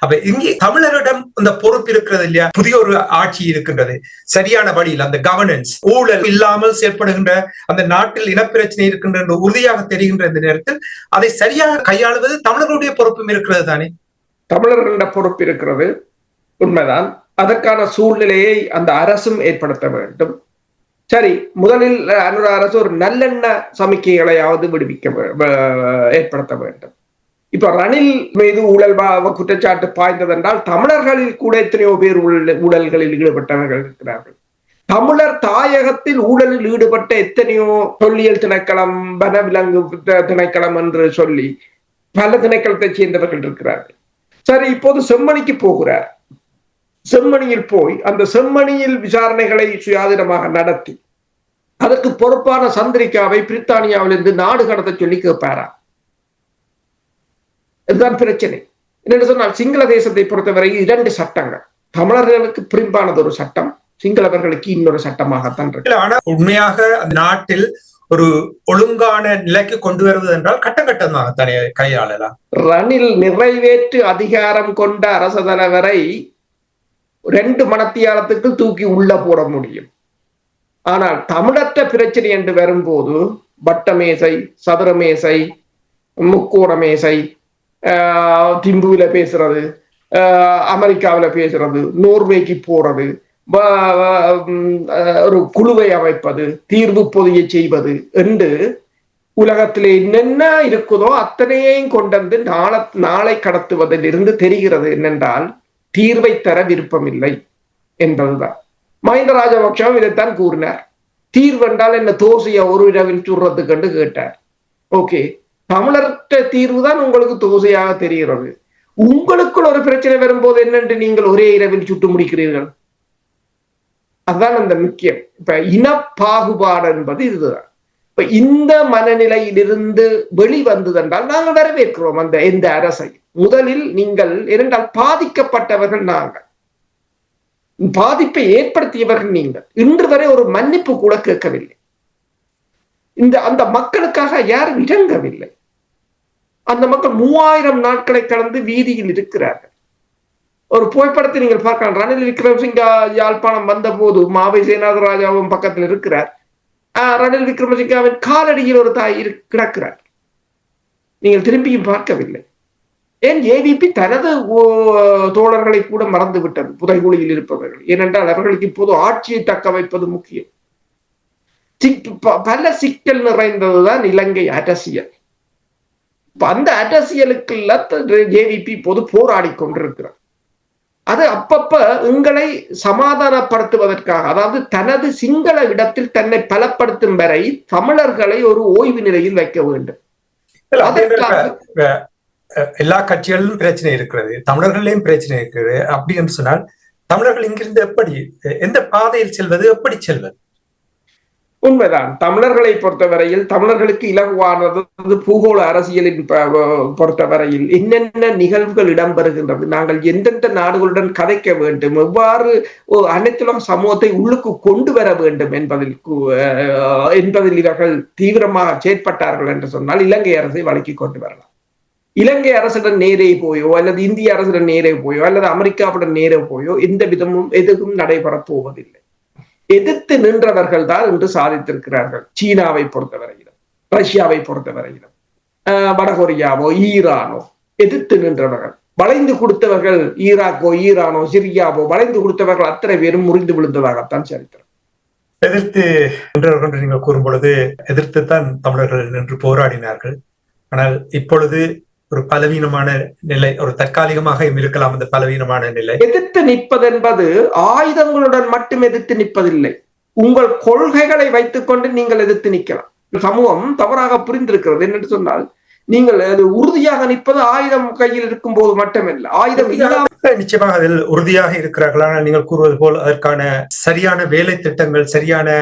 அப்ப இங்கே தமிழரிடம் அந்த பொறுப்பு இருக்கிறது இல்லையா? புதிய ஒரு ஆட்சி இருக்கின்றது, சரியான வழியில் அந்த கவர்னன்ஸ், ஊழல் இல்லாமல் செயல்படுகின்ற அந்த நாட்டில் இனப்பிரச்சனை இருக்கின்ற உறுதியாக தெரிகின்ற இந்த நேரத்தில் அதை சரியாக கையாளுவது தமிழர்களுடைய பொறுப்பும் இருக்கிறது தானே? தமிழர்களிட பொறுப்பு இருக்கிறது, உண்மைதான். அதற்கான சூழ்நிலையை அந்த அரசும் ஏற்படுத்த வேண்டும். சரி, முதலில் அனுர அரசு ஒரு நல்லெண்ண சமிக்கைகளையாவது ஏற்படுத்த வேண்டும். இப்ப ரணில் மீது ஊழல் குற்றச்சாட்டு பாய்ந்ததென்றால் தமிழர்களில் கூட எத்தனையோ பேர் ஊழல்களில் ஈடுபட்டவர்கள் இருக்கிறார்கள். தமிழர் தாயகத்தில் ஊழலில் ஈடுபட்ட எத்தனையோ தொல்லியல் திணைக்களம், வனவிலங்கு திணைக்களம் என்று சொல்லி பல திணைக்களத்தை சேர்ந்தவர்கள் இருக்கிறார்கள். சரி, இப்போது செம்மணிக்கு போகிறார். செம்மணியில் போய் அந்த செம்மணியில் விசாரணைகளை சுயாதீனமாக நடத்தி அதற்கு பொறுப்பான சந்திரிகாவை பிரித்தானியாவிலிருந்து நாடு கடத்த சொல்லி கேட்பாரா? இதுதான் பிரச்சனை. என்னென்னு சொன்னால், சிங்கள தேசத்தை பொறுத்தவரை 2 சட்டங்கள், தமிழர்களுக்கு பிரிம்பானது ஒரு சட்டம், சிங்களவர்களுக்கு இன்னொரு சட்டமாகத்தான் இருக்கு. ஆனா உண்மையாக அந்த நாட்டில் ஒரு ஒழுங்கான நிலைக்கு கொண்டு வருவது என்றால் கட்டமாக தனி கையாளலாம். ரணில் நிறைவேற்று அதிகாரம் கொண்ட அரச தலைவரை 2 மணத்தியாலத்துக்கு தூக்கி உள்ள போட முடியும். ஆனால் தமிழற்ற பிரச்சனை என்று வரும்போது வட்டமேசை, சதுரமேசை, முக்கோண மேசை, திம்புவில பேசுறது, அமெரிக்காவில பேசுறது, நோர்வேக்கு போறது, ஒரு குழுவை அமைப்பது, தீர்வு பொதியை செய்வது என்று உலகத்திலே என்னென்ன இருக்குதோ அத்தனையையும் கொண்டு நாளை கடத்துவதில் இருந்து தெரிகிறது என்னென்றால் தீர்வை தர விருப்பமில்லை என்பதுதான். மஹிந்த ராஜபக்ஷவும் இதைத்தான் கூறினார். தீர்வு என்றால் என்ன, தோசையை ஒரு இரவில் சுடுறதுக்கு என்று கேட்டார். ஓகே, தமிழர்கிட்ட தீர்வு தான் உங்களுக்கு தோசையாக தெரிகிறது. உங்களுக்குள் ஒரு பிரச்சனை வரும்போது என்னென்று நீங்கள் ஒரே இரவில் சுட்டு முடிக்கிறீர்கள். அதுதான் அந்த முக்கியம். இப்ப இன பாகுபாடு என்பது இதுதான். இப்ப இந்த மனநிலையிலிருந்து வெளிவந்ததென்றால் நாங்கள் வரவேற்கிறோம் அந்த எந்த அரசை. முதலில் நீங்கள் இரண்டால் பாதிக்கப்பட்டவர்கள் நாங்கள், பாதிப்பை ஏற்படுத்தியவர்கள் நீங்கள். இன்று வரை ஒரு மன்னிப்பு கூட கேட்கவில்லை. அந்த மக்களுக்காக யாரும் இறங்கவில்லை. அந்த மக்கள் 3000 நாட்களை கடந்து வீதியில் இருக்கிறார்கள். ஒரு புகைப்படத்தை நீங்கள் பார்க்கலாம். ரணில் விக்ரமசிங்கா யாழ்ப்பாணம் வந்த போது மாவை சேனாதராஜாவும் பக்கத்தில் இருக்கிறார். ரணில் விக்ரமசிங்காவின் காலடியில் ஒரு தாய் கிடக்கிறார். நீங்கள் திரும்பியும் பார்க்கவில்லை. ஏன் ஏவிபி தனது தோழர்களை கூட மறந்து விட்டது, புதைகுழியில் இருப்பவர்கள். ஏனென்றால் அவர்களுக்கு இப்போது ஆட்சியை தக்க வைப்பது முக்கியம். பல சிக்கல் நிறைந்ததுதான் இலங்கை அரசியல். அந்த அரசியலுக்கு ஜேவிபி இப்போது போராடி கொண்டிருக்கிறார். அது அப்பப்ப எங்களை சமாதானப்படுத்துவதற்காக, அதாவது தனது சிங்கள இடத்தில் தன்னை பலப்படுத்தும் வரை தமிழர்களை ஒரு ஓய்வு நிலையில் வைக்க வேண்டும். எல்லா கட்சிகளிலும் பிரச்சனை இருக்கிறது, தமிழர்களையும் பிரச்சனை இருக்கிறது. அப்படி என்று சொன்னால் தமிழர்கள் இங்கிருந்து எப்படி, எந்த பாதையில் செல்வது, எப்படி செல்வது? உண்மைதான். தமிழர்களை பொறுத்தவரையில் தமிழர்களுக்கு இலகுவானது பூகோள அரசியலின் பொறுத்தவரையில் என்னென்ன நிகழ்வுகள் இடம்பெறுகின்றது, நாங்கள் எந்தெந்த நாடுகளுடன் கதைக்க வேண்டும், எவ்வாறு அனைத்துலக சமூகத்தை உள்ளுக்கு கொண்டு வர வேண்டும் என்பதில் இவர்கள் தீவிரமாக செயற்பட்டார்கள் என்று சொன்னால் இலங்கை அரசை வழக்கி கொண்டு வரலாம். இலங்கை அரசுடன் நேரே போயோ அல்லது இந்திய அரசுடன் நேரே போயோ அல்லது அமெரிக்காவுடன் நேரே போயோ எந்த விதமும் எதுவும் நடைபெறப் போவதில்லை. எதிர்த்து நின்றவர்கள் தான் இன்று சாதித்திருக்கிறார்கள். சீனாவை பொறுத்தவரையிலும், ரஷ்யாவை பொறுத்தவரையிலும், வடகொரியாவோ ஈரானோ எதிர்த்து நின்றவர்கள். வளைந்து கொடுத்தவர்கள் ஈராக்கோ ஈரானோ சிரியாவோ வளைந்து கொடுத்தவர்கள் அத்தனை பேரும் முறிந்து விழுந்ததாகத்தான் சரித்திரம். எதிர்த்து நின்றவர்கள் என்று நீங்கள் கூறும் பொழுது எதிர்த்துத்தான் தமிழர்கள் நின்று போராடினார்கள். ஆனால் இப்பொழுது ஒரு பலவீனமான நிலை, ஒரு தற்காலிகமாக இருக்கலாம் அந்த பலவீனமான நிலை. எதிர்த்து நிற்பது என்பது ஆயுதங்களுடன் மட்டும் எதிர்த்து நிற்பதில்லை. உங்கள் கொள்கைகளை வைத்துக் கொண்டு நீங்கள் எதிர்த்து நிற்கலாம். சமூகம் தவறாக புரிந்திருக்கிறது. என்னென்று சொன்னால், நீங்கள் உறுதியாக நிற்பது ஆயுதம் கையில் இருக்கும் போது மட்டுமல்ல, ஆயுதம் இல்லாமல் நிச்சயமாக அதில் உறுதியாக இருக்கிறார்கள். ஆனால் நீங்கள் கூறுவது போல் அதற்கான சரியான வேலை திட்டங்கள், சரியான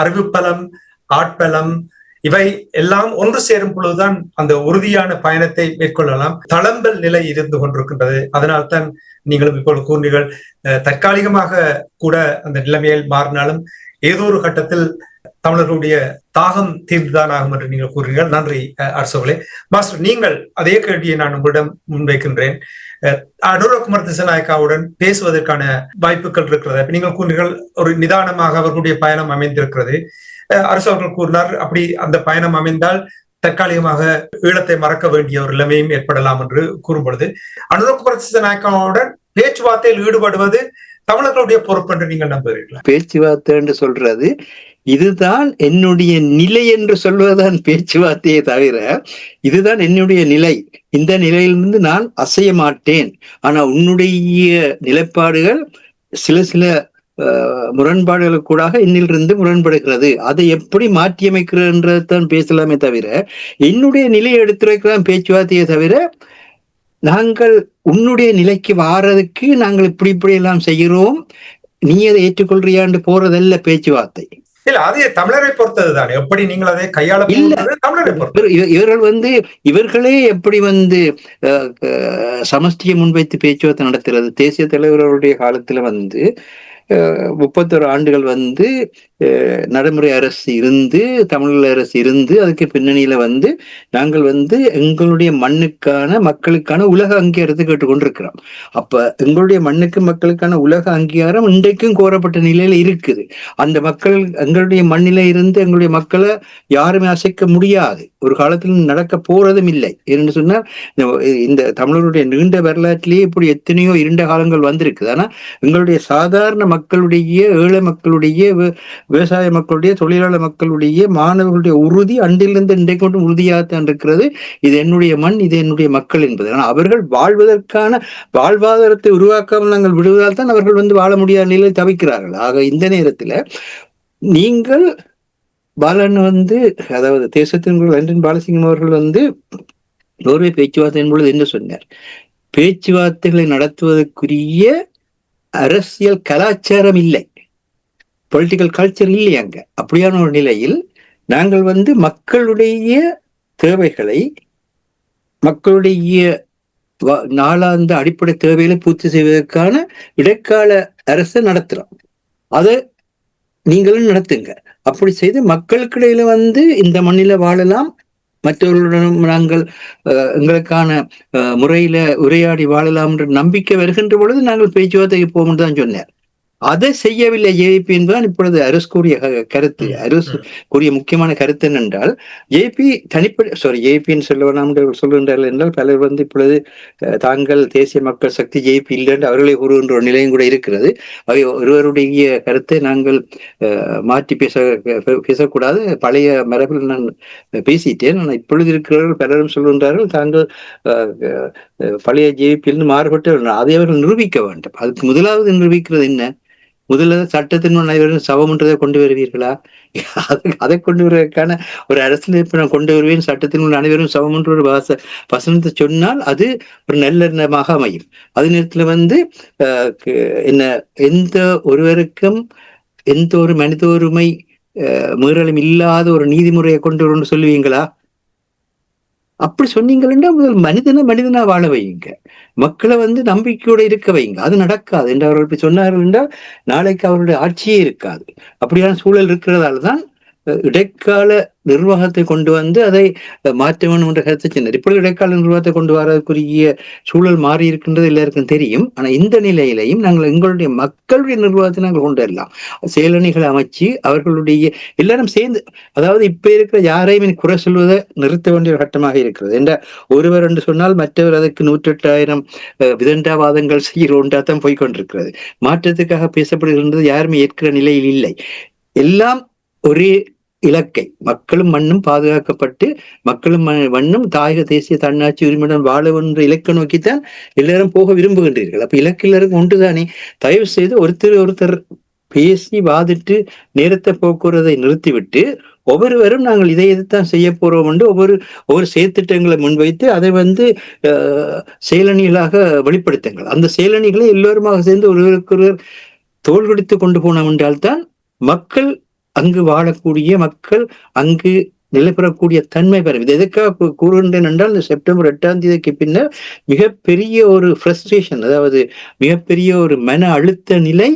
அறிவுப்பலம், ஆட்பலம் இவை எல்லாம் ஒன்று சேரும் பொழுதுதான் அந்த உறுதியான பயணத்தை மேற்கொள்ளலாம். தளம்பல் நிலை இருந்து கொண்டிருக்கின்றது. அதனால்தான் நீங்களும் இப்போது கூறினீர்கள், தற்காலிகமாக கூட அந்த நிலைமையில் மாறினாலும் ஏதோ ஒரு கட்டத்தில் தமிழர்களுடைய தாகம் தீர்ந்துதான் ஆகும் என்று நீங்கள் கூறுகிறீர்கள். நன்றி அரசோகளே. மாஸ்டர், நீங்கள் அதே கேள்வியை நான் உங்களிடம் முன்வைக்கின்றேன். அனுரகுமார் திசாநாயக்காவுடன் பேசுவதற்கான வாய்ப்புகள் இருக்கிறது. நீங்கள் கூறுகிறீர்கள் ஒரு நிதானமாக அவர்களுடைய பயணம் அமைந்திருக்கிறது. அரசு அவர்கள் கூறினார், அப்படி அந்த பயணம் அமைந்தால் தற்காலிகமாக ஈழத்தை மறக்க வேண்டிய ஒரு நிலைமையும் ஏற்படலாம் என்று கூறும் பொழுது, அனுரகுமார் திசாநாயக்காவுடன் பேச்சுவார்த்தையில் ஈடுபடுவது தமிழர்களுடைய பொறுப்பு என்று நீங்கள் நம்புகிறீர்களா? பேச்சுவார்த்தை என்று சொல்றது இதுதான் என்னுடைய நிலை என்று சொல்வதுதான் பேச்சுவார்த்தையை தவிர, இதுதான் என்னுடைய நிலை, இந்த நிலையிலிருந்து நான் அசைய மாட்டேன். ஆனா உன்னுடைய நிலைப்பாடுகள் சில முரண்பாடுகளுக்கு கூட இன்னிலிருந்து முரண்படுகிறது, அதை எப்படி மாற்றியமைக்கிறதுதான் பேசலாமே தவிர, என்னுடைய நிலையை எடுத்துரைக்கலாம் பேச்சுவார்த்தையை தவிர, நாங்கள் உன்னுடைய நிலைக்கு வாரதுக்கு நாங்கள் இப்படி எல்லாம் செய்கிறோம், நீ அதை ஏற்றுக்கொள்றியாண்டு போறதல்ல பேச்சுவார்த்தை. இல்ல, அது தமிழரை பொறுத்ததுதான். எப்படி நீங்கள் அதை கையாள தமிழரை பொறுத்தது. இவர்கள் இவர்களே எப்படி சமஷ்டியை முன்வைத்து பேச்சுவார்த்தை நடத்துறது. தேசிய தலைவர்களுடைய காலத்துல 31 ஆண்டுகள் நடைமுறை அரசு இருந்து, தமிழ் அரசு இருந்து, அதுக்கு பின்னணியில நாங்கள் எங்களுடைய மண்ணுக்கான மக்களுக்கான உலக அங்கீகாரத்தை கேட்டுக்கொண்டிருக்கிறோம். அப்ப எங்களுடைய மண்ணுக்கு மக்களுக்கான உலக அங்கீகாரம் இன்றைக்கும் கோரப்பட்ட நிலையில இருக்குது. அந்த மக்கள் எங்களுடைய மண்ணில இருந்து எங்களுடைய மக்களை யாருமே அசைக்க முடியாது, ஒரு காலத்தில் நடக்க போறதும் இல்லை. என்று சொன்னால் இந்த தமிழருடைய நீண்ட வரலாற்றிலேயே இப்படி எத்தனையோ இருண்ட காலங்கள் வந்திருக்குது. ஆனா எங்களுடைய சாதாரண மக்களுடைய, ஏழை மக்களுடைய, விவசாய மக்களுடைய, தொழிலாளர் மக்களுடைய, மாணவர்களுடைய உறுதி அன்றிலிருந்து இன்றைக்கு கொண்டு உறுதியாகத்தான் இருக்கிறது. இது என்னுடைய மண், இது என்னுடைய மக்கள் என்பது. ஆனால் அவர்கள் வாழ்வதற்கான வாழ்வாதாரத்தை உருவாக்காமல் நாங்கள் விடுவதால் தான் அவர்கள் வாழ முடியாத நிலையில் தவிக்கிறார்கள். ஆக இந்த நேரத்துல நீங்கள் பாலன் அதாவது தேசத்தின் லண்டன் பாலசிங்கம் அவர்கள் நோர்வே பேச்சுவார்த்தையின் பொழுது என்ன சொன்னார்? பேச்சுவார்த்தைகளை நடத்துவதற்குரிய அரசியல் கலாச்சாரம் இல்லை, பொலிட்டிக்கல் கல்ச்சர் இல்லை அங்க. அப்படியான ஒரு நிலையில் நாங்கள் மக்களுடைய தேவைகளை, மக்களுடைய நாளாந்த அடிப்படை தேவைகளை பூர்த்தி செய்வதற்கான இடைக்கால அரசை நடத்துறோம். அதை நீங்களும் நடத்துங்க. அப்படி செய்து மக்களுக்கிடையில இந்த மண்ணில வாழலாம், மற்றவர்களுடன் நாங்கள் எங்களுக்கான முறையில உரையாடி வாழலாம் என்ற நம்பிக்கை வருகின்ற பொழுது நாங்கள் பேச்சுவார்த்தைக்கு போகும் தான் சொன்னார். அதை செய்யவில்லை ஜேபி என்பதுதான் இப்பொழுது அரசு கூறிய கருத்து. அரசு கூறிய முக்கியமான கருத்து என்னென்றால், ஜேபி தனிப்பட்ட ஜேபின்னு சொல்லுகின்றார்கள் என்றால் பலர் இப்பொழுது தாங்கள் தேசிய மக்கள் சக்தி ஜேபி இல்லை என்று அவர்களே கூறுகின்ற ஒரு நிலையம் கூட இருக்கிறது. அவை ஒருவருடைய கருத்தை நாங்கள் மாற்றி பேசக்கூடாது. பழைய மரபில் நான் பேசிட்டேன். ஆனால் இப்பொழுது இருக்கிறவர்கள் பலரும் சொல்லுகின்றார்கள் தாங்கள் பழைய ஜேபியிலிருந்து மாறுபட்டு அதை அவர்கள் நிரூபிக்க வேண்டும். அதுக்கு முதலாவது நிரூபிக்கிறது என்ன? முதல்ல சட்டத்தின் அனைவரும் சவம் என்றதை கொண்டு வருவீர்களா? அதை கொண்டு வருவதற்கான ஒரு அரசியல் நான் கொண்டு வருவேன், சட்டத்தின் அனைவரும் சவம் என்ற ஒரு வசனத்தை சொன்னால் அது ஒரு நல்லெண்ணமாக அமையும். அதே நேரத்துல என்ன, எந்த ஒருவருக்கும் எந்த ஒரு மனித உரிமை மீறலும் இல்லாத ஒரு நீதிமுறையை கொண்டு வரணும்னு சொல்லுவீங்களா? அப்படி சொன்னீங்கன்னா முதல் மனிதனா வாழ வையுங்க. மக்களை நம்பிக்கையோட இருக்க வைங்க. அது நடக்காது என்று அவர்கள் இப்படி சொன்னார்கள் என்றால் நாளைக்கு அவருடைய ஆட்சியே இருக்காது. அப்படியான சூழல் இருக்கிறதால்தான் இடைக்கால நிர்வாகத்தை கொண்டு அதை மாற்ற வேண்டும் என்ற கருத்தை சொன்னார். இப்பொழுது இடைக்கால நிர்வாகத்தை கொண்டு வரக்கூடிய சூழல் மாறி இருக்கின்றது எல்லாருக்கும் தெரியும். ஆனா இந்த நிலையிலையும் நாங்கள் எங்களுடைய மக்களுடைய நிர்வாகத்தை நாங்கள் கொண்டு வரலாம். செயலணிகளை அமைச்சு அவர்களுடைய எல்லாரும் சேர்ந்து, அதாவது இப்ப இருக்கிற யாரையும் குறை சொல்வதை நிறுத்த வேண்டிய ஒரு கட்டமாக இருக்கிறது. என்ற ஒருவர் என்று சொன்னால் மற்றவர் அதற்கு 108,000 விதண்டாவாதங்கள் செய்கிறோன்றாத்தான் போய்கொண்டிருக்கிறது. மாற்றத்துக்காக பேசப்படுகின்றது யாருமே ஏற்கிற நிலையில் இல்லை. எல்லாம் ஒரே இலக்கை, மக்களும் மண்ணும் பாதுகாக்கப்பட்டு மக்களும் மண்ணும் தாயக தேசிய தன்னாட்சி உரிமையுடன் வாழ என்ற இலக்கை நோக்கித்தான் எல்லாரும் போக விரும்புகின்றீர்கள். அப்ப இலக்கு எல்லாருக்கும் ஒன்றுதானே. தயவு செய்து ஒருத்தர் பேசி வாதிட்டு நேரத்தை போக்குவதை நிறுத்திவிட்டு ஒவ்வொருவரும் நாங்கள் இதை எதுத்தான் செய்ய போறோம் என்று ஒவ்வொரு செயற்திட்டங்களை முன்வைத்து அதை செயலணிகளாக வெளிப்படுத்துங்கள். அந்த செயலணிகளை எல்லோருமாக சேர்ந்து ஒருவருக்கொருவர் தோள் கொடுத்து கொண்டு போனோம் என்றால்தான் மக்கள் அங்கு வாழக்கூடிய, மக்கள் அங்கு நிலை பெறக்கூடிய தன்மை பெறும். இது எதுக்காக கூறுகின்றேன் என்றால், இந்த செப்டம்பர் 8ஆம் தேதிக்கு பின்னர் மிகப்பெரிய ஒரு ஃப்ரஸ்ட்ரேஷன், அதாவது மிகப்பெரிய ஒரு மன அழுத்த நிலை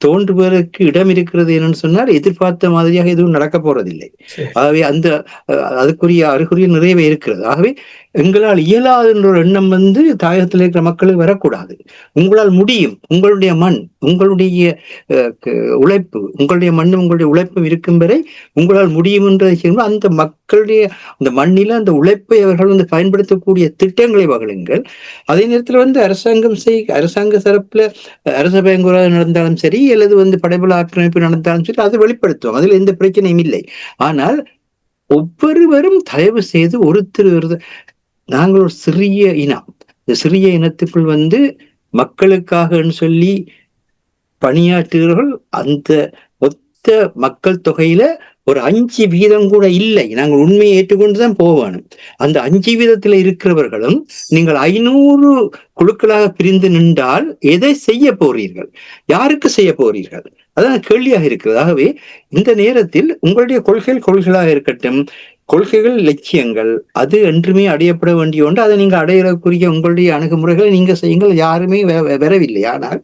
தோன்றுவதற்கு இடம் இருக்கிறது. என்னன்னு சொன்னால் எதிர்பார்த்த மாதிரியாக எதுவும் நடக்க போறதில்லை. ஆகவே அதுக்குரிய அறிகுறிய நிறைவே இருக்கிறது. ஆகவே எங்களால் இயலாது என்ற ஒரு எண்ணம் தாயகத்தில் இருக்கிற மக்களுக்கு வரக்கூடாது. உங்களால் முடியும். உங்களுடைய மண், உங்களுடைய உழைப்பு, உங்களுடைய மண்ணும் உங்களுடைய உழைப்பும் இருக்கும் வரை உங்களால் முடியும் என்றதை செய்யும்போது அந்த மக்களுடைய அந்த மண்ணில அந்த உழைப்பை அவர்கள் பயன்படுத்தக்கூடிய திட்டங்களை வகுங்கள். அதே நேரத்தில் அரசாங்க தரப்புல அரச பயங்கர நடந்தாலும் சரி, அல்லது படைபல ஆக்கிரமிப்பு நடந்தாலும் சரி, அதை வெளிப்படுத்துவோம். அதில் எந்த பிரச்சனையும் இல்லை. ஆனால் ஒவ்வொருவரும் தயவு செய்து ஒருத்தர் நாங்கள் ஒரு சிறிய இனம், இந்த சிறிய இனத்துக்குள் மக்களுக்காக சொல்லி பணியாற்றுகிறவர்கள் அந்த மொத்த மக்கள் தொகையில ஒரு 5% கூட இல்லை. நாங்கள் உண்மையை ஏற்றுக்கொண்டுதான் போகணும். அந்த 5% இருக்கிறவர்களும் நீங்கள் 500 குழுக்களாக பிரிந்து நின்றால் எதை செய்ய போறீர்கள்? யாருக்கு செய்ய போறீர்கள்? அதான் கேள்வியாக இருக்கிறது. ஆகவே இந்த நேரத்தில் உங்களுடைய கொள்கைகளாக இருக்கட்டும், கொள்கைகள், லட்சியங்கள், அது என்றுமே அடையப்பட வேண்டிய ஒன்று. அதை நீங்க அடையக்கூடிய உங்களுடைய அணுகுமுறைகளை நீங்க செய்யுங்கள். யாருமே வரவில்லை. ஆனால்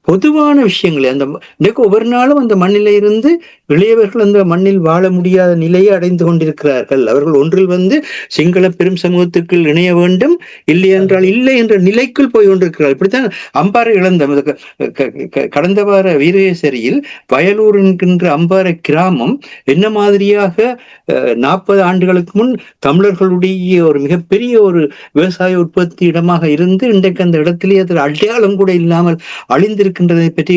பொதுவான விஷயங்களை ஒவ்வொரு நாளும் அந்த மண்ணில இருந்து இளையவர்கள் அந்த மண்ணில் வாழ முடியாத நிலையை அடைந்து கொண்டிருக்கிறார்கள். அவர்கள் ஒன்றில் சிங்கள பெரும் சமூகத்துக்குள் இணைய வேண்டும், இல்லை என்றால் இல்லை என்ற நிலைக்குள் போய் கொண்டிருக்கிறார்கள். இப்படித்தான் அம்பாறை இழந்த கடந்த வார வீரேசரியில் வயலூர் என்கின்ற அம்பாறை கிராமம் என்ன மாதிரியாக 40 ஆண்டுகளுக்கு முன் தமிழர்களுடைய ஒரு மிகப்பெரிய ஒரு விவசாய உற்பத்தி இடமாக இருந்து இன்றைக்கு அந்த இடத்திலே அதில் அடையாளம் கூட இல்லாமல் அழிந்திருக்கின்றதை பற்றி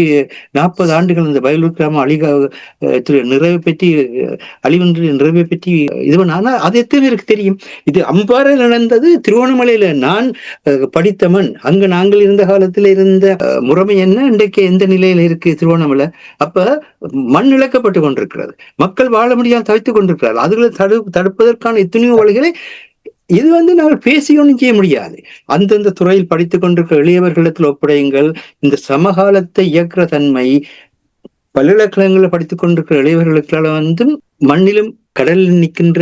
40 ஆண்டுகள் அந்த வயலூர் கிராமம் நிறைவை பற்றி நிறைவை பற்றி ஆனால் அது எத்தனை பேருக்கு தெரியும்? இது அம்பாறையில் நடந்தது. திருவோணமலையில நான் படித்த மண். அங்கு நாங்கள் இருந்த காலத்தில் இருந்த முறைமை என்ன, இன்றைக்கு எந்த நிலையில இருக்கு திருவோணமலை? அப்ப மண் இழக்கப்பட்டு கொண்டிருக்கிறது. மக்கள் வாழ முடியாமல் தவித்துக் கொண்டிருக்கிறார்கள். அதுகளை தடுப்பதற்கான எத்தனையோ வழிகளை இது நாங்கள் பேசி ஒன்றும் செய்ய முடியாது. அந்தந்த துறையில் படித்துக் கொண்டிருக்கிற இளையவர்களிடத்தில் ஒப்படையுங்கள். இந்த சமகாலத்தை இயக்குற தன்மை பல்கலைக்கழகங்களில் படித்துக் கொண்டிருக்கிற இளையவர்களுக்கால மண்ணிலும் கடலில் நிற்கின்ற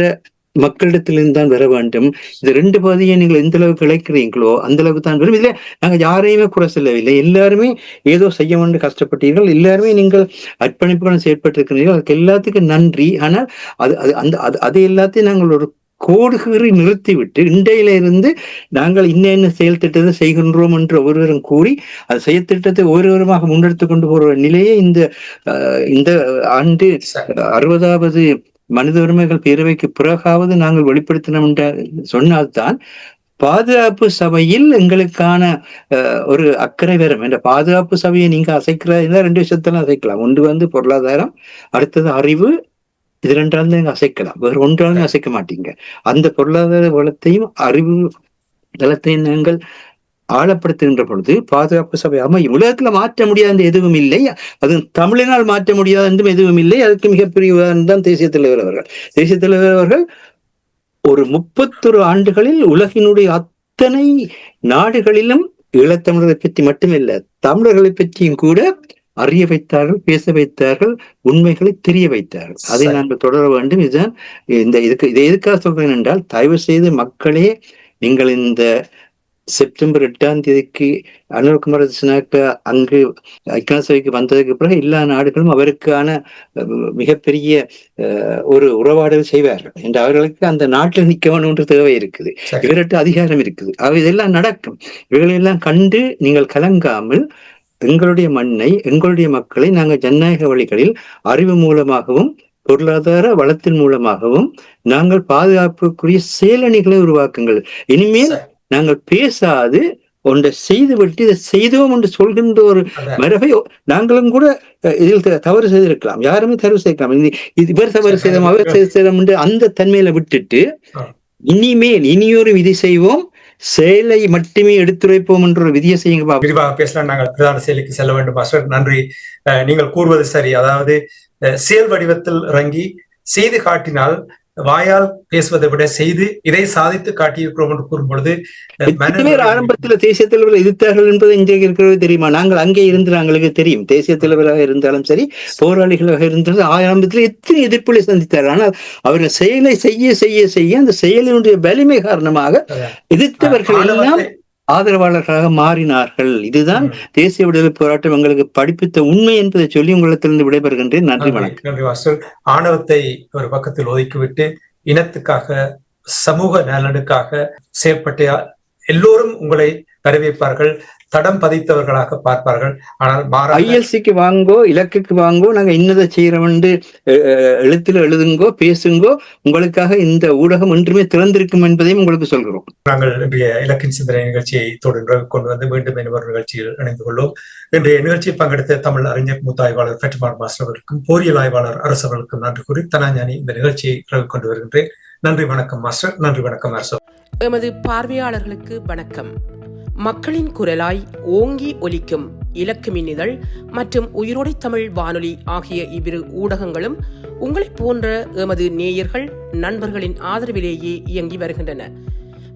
மக்களிடத்திலிருந்து தான் வர வேண்டும். இது 2 பகுதியை நீங்கள் எந்த அளவுக்கு இழைக்கிறீங்களோ அந்த அளவுக்கு தான் வரும். இதுல நாங்கள் யாரையுமே குறை சொல்லவில்லை. எல்லாருமே ஏதோ செய்ய வேண்டும் கஷ்டப்பட்டீர்கள். எல்லாருமே நீங்கள் அர்ப்பணிப்புகளும் செயற்பட்டிருக்கிறீர்கள். அதுக்கு எல்லாத்துக்கும் நன்றி. ஆனால் அது எல்லாத்தையும் நாங்கள் ஒரு கோடுகளை நிறுத்திவிட்டு இன்றையில இருந்து நாங்கள் இன்ன செயல் திட்டத்தை செய்கின்றோம் என்று ஒருவரும் கூறி அது செயல் திட்டத்தை ஒருவருமாக முன்னெடுத்துக் கொண்டு போற நிலையை இந்த ஆண்டு 60வது மனித உரிமைகள் பேரவைக்கு பிறகாவது நாங்கள் வெளிப்படுத்தினோம் என்று சொன்னால்தான் பாதுகாப்பு சபையில் எங்களுக்கான ஒரு அக்கறை வரும். என்ற பாதுகாப்பு சபையை நீங்க அசைக்கிற 2 விஷயத்தெல்லாம் அசைக்கலாம். ஒன்று பொருளாதாரம், அடுத்தது அறிவு. இது 2ஆவது நீங்க அசைக்கலாம், வேறு ஒன்றாவது அசைக்க மாட்டீங்க. அந்த பொருளாதார வளத்தையும் அறிவு தளத்தையும் நாங்கள் ஆழப்படுத்துகின்ற பொழுது பாதுகாப்பு சபை அமையும். உலகத்துல மாற்ற முடியாத எதுவும் இல்லை. அது தமிழினால் மாற்ற முடியாத என்றும் எதுவும் இல்லை. அதுக்கு மிகப்பெரிய உதாரணம் தான் தேசிய தலைவர் அவர்கள். தேசிய தலைவர் அவர்கள் ஒரு 31 ஆண்டுகளில் உலகினுடைய அத்தனை நாடுகளிலும் ஈழத்தமிழரை பற்றி மட்டுமில்லை, தமிழர்களை பற்றியும் கூட அறிய வைத்தார்கள், பேச வைத்தார்கள், உண்மைகளை தெரிய வைத்தார்கள். அதை நாங்கள் தொடர வேண்டும். இதுதான் இதை எதுக்காக சொல்றேன் என்றால், தயவு செய்து மக்களே, நீங்கள் இந்த செப்டம்பர் 8ஆம் தேதிக்கு அனுரகுமார திசாநாயக்க அங்கு ஐக்கிய சபைக்கு வந்ததுக்கு பிறகு எல்லா நாடுகளும் அவருக்கான மிகப்பெரிய ஒரு உறவாடல் செய்வார்கள் என்று அவர்களுக்கு அந்த நாட்டில் நிற்க வேண்டும் என்ற தேவை இருக்குது. இவர்கிட்ட அதிகாரம் இருக்குது. இதெல்லாம் நடக்கும். இவர்களெல்லாம் கண்டு நீங்கள் கலங்காமல் எங்களுடைய மண்ணை, எங்களுடைய மக்களை நாங்கள் ஜனநாயக வழிகளில் அறிவு மூலமாகவும் பொருளாதார வளத்தின் மூலமாகவும் நாங்கள் பாதுகாப்புக்குரிய செயலணிகளை உருவாக்குங்கள். இனிமேல் நாங்கள் பேசாது ஒன்றை செய்துவிட்டு இதை செய்தோம் என்று சொல்கின்ற ஒரு மரபை நாங்களும் கூட இதில் தவறு செய்திருக்கலாம். யாருமே தவறு செய்யலாம். இவர் தவறு செய்தோம், அவர் செய்தோம் என்று அந்த தன்மையில விட்டுட்டு இனிமேல் இனியொரு விதி செய்வோம், செயலை மட்டுமே எடுத்துரைப்போம் என்ற ஒரு விதியை செய்யுங்க. விரிவாக பேசலாம். நாங்கள் பிரதான செயலுக்கு செல்ல வேண்டும். மாஸ்டர், நன்றி. நீங்கள் கூறுவது சரி. அதாவது செயல் வடிவத்தில் இறங்கி செய்து காட்டினால், வாயால் பேசுவதை விட செய்து இதை சாதித்து காட்டியிருக்கிறோம் என்று கூறும் பொழுது, ஆரம்பத்தில் தேசிய தலைவர்கள் எதிர்த்தார்கள் என்பது இன்றைக்கு இருக்கிறது தெரியுமா? நாங்கள் அங்கே இருந்து எங்களுக்கு தெரியும். தேசிய தலைவராக இருந்தாலும் சரி, போராளிகளாக இருந்தாலும் ஆரம்பத்தில் எத்தனை எதிர்ப்புகளை சந்தித்தார்கள். ஆனால் அவர்கள் செயலை செய்ய செய்ய செய்ய அந்த செயலினுடைய வலிமை காரணமாக எதிர்த்தவர்கள் எல்லாம் ஆதரவாளர்களாக மாறினார்கள். இதுதான் தேசிய விடுதலை போராட்டம் எங்களுக்கு படிப்பித்த உண்மை என்பதை சொல்லி உங்களிடத்திலிருந்து விடைபெறுகின்றேன். நன்றி, வணக்கம். நன்றி மாஸ்டர். ஆணவத்தை ஒரு பக்கத்தில் ஒதுக்கிவிட்டு இனத்துக்காக, சமூக நலனுக்காக செயல்பட்ட எல்லோரும் உங்களை வரவேற்பார்கள், தடம் பதித்தவர்களாக பார்ப்பார்கள். ஆனால் ஐஎல்சிக்கு வாங்கோ, இலக்குக்கு வாங்கோ, நாங்க இன்னதை செய்யறோம் என்று எழுத்துல எழுதுங்கோ, பேசுங்கோ, உங்களுக்காக இந்த ஊடகம் ஒன்றுமே திறந்திருக்கும் என்பதையும் உங்களுக்கு சொல்கிறோம். நாங்கள் இன்றைய இலக்கின் சிந்தனை நிகழ்ச்சியை தொடர்ந்து கொண்டு வந்து மீண்டும் ஒரு நிகழ்ச்சியில் இணைந்து கொள்வோம். இன்றைய நிகழ்ச்சியில் பங்கெடுத்த தமிழ் அறிஞர், மூத்த ஆய்வாளர் ஃபெட்மார் மாஸ்டர் அவர்களுக்கும், போரியல் ஆய்வாளர் அரசு அவர்களுக்கும் நன்றி கூறி தனாஞானி இந்த நிகழ்ச்சியை கொண்டு வருகின்றேன். நன்றி, வணக்கம் மாஸ்டர். நன்றி, வணக்கம் அரசு. எமது பார்வையாளர்களுக்கு வணக்கம். மக்களின் குரலாய் ஓங்கி ஒலிக்கும் இலக்கு மின்னிதழ் மற்றும் உயிரோடை தமிழ் வானொலி ஆகிய இவ்விரு ஊடகங்களும் உங்களைப் போன்ற எமது நேயர்கள், நண்பர்களின் ஆதரவிலேயே இயங்கி வருகின்றன.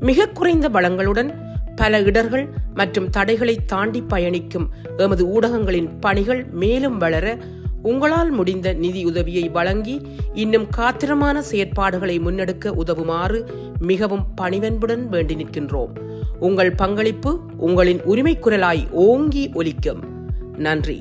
மிக குறைந்த வளங்களுடன் பல இடர்கள் மற்றும் தடைகளை தாண்டி பயணிக்கும் எமது ஊடகங்களின் பணிகள் மேலும் வளர உங்களால் முடிந்த நிதியுதவியை வழங்கி இன்னும் காத்திரமான செயற்பாடுகளை முன்னெடுக்க உதவுமாறு மிகவும் பணிவன்புடன் வேண்டி நிற்கின்றோம். உங்கள் பங்களிப்பு உங்களின் உரிமை குரலாய் ஓங்கி ஒலிக்கும். நன்றி.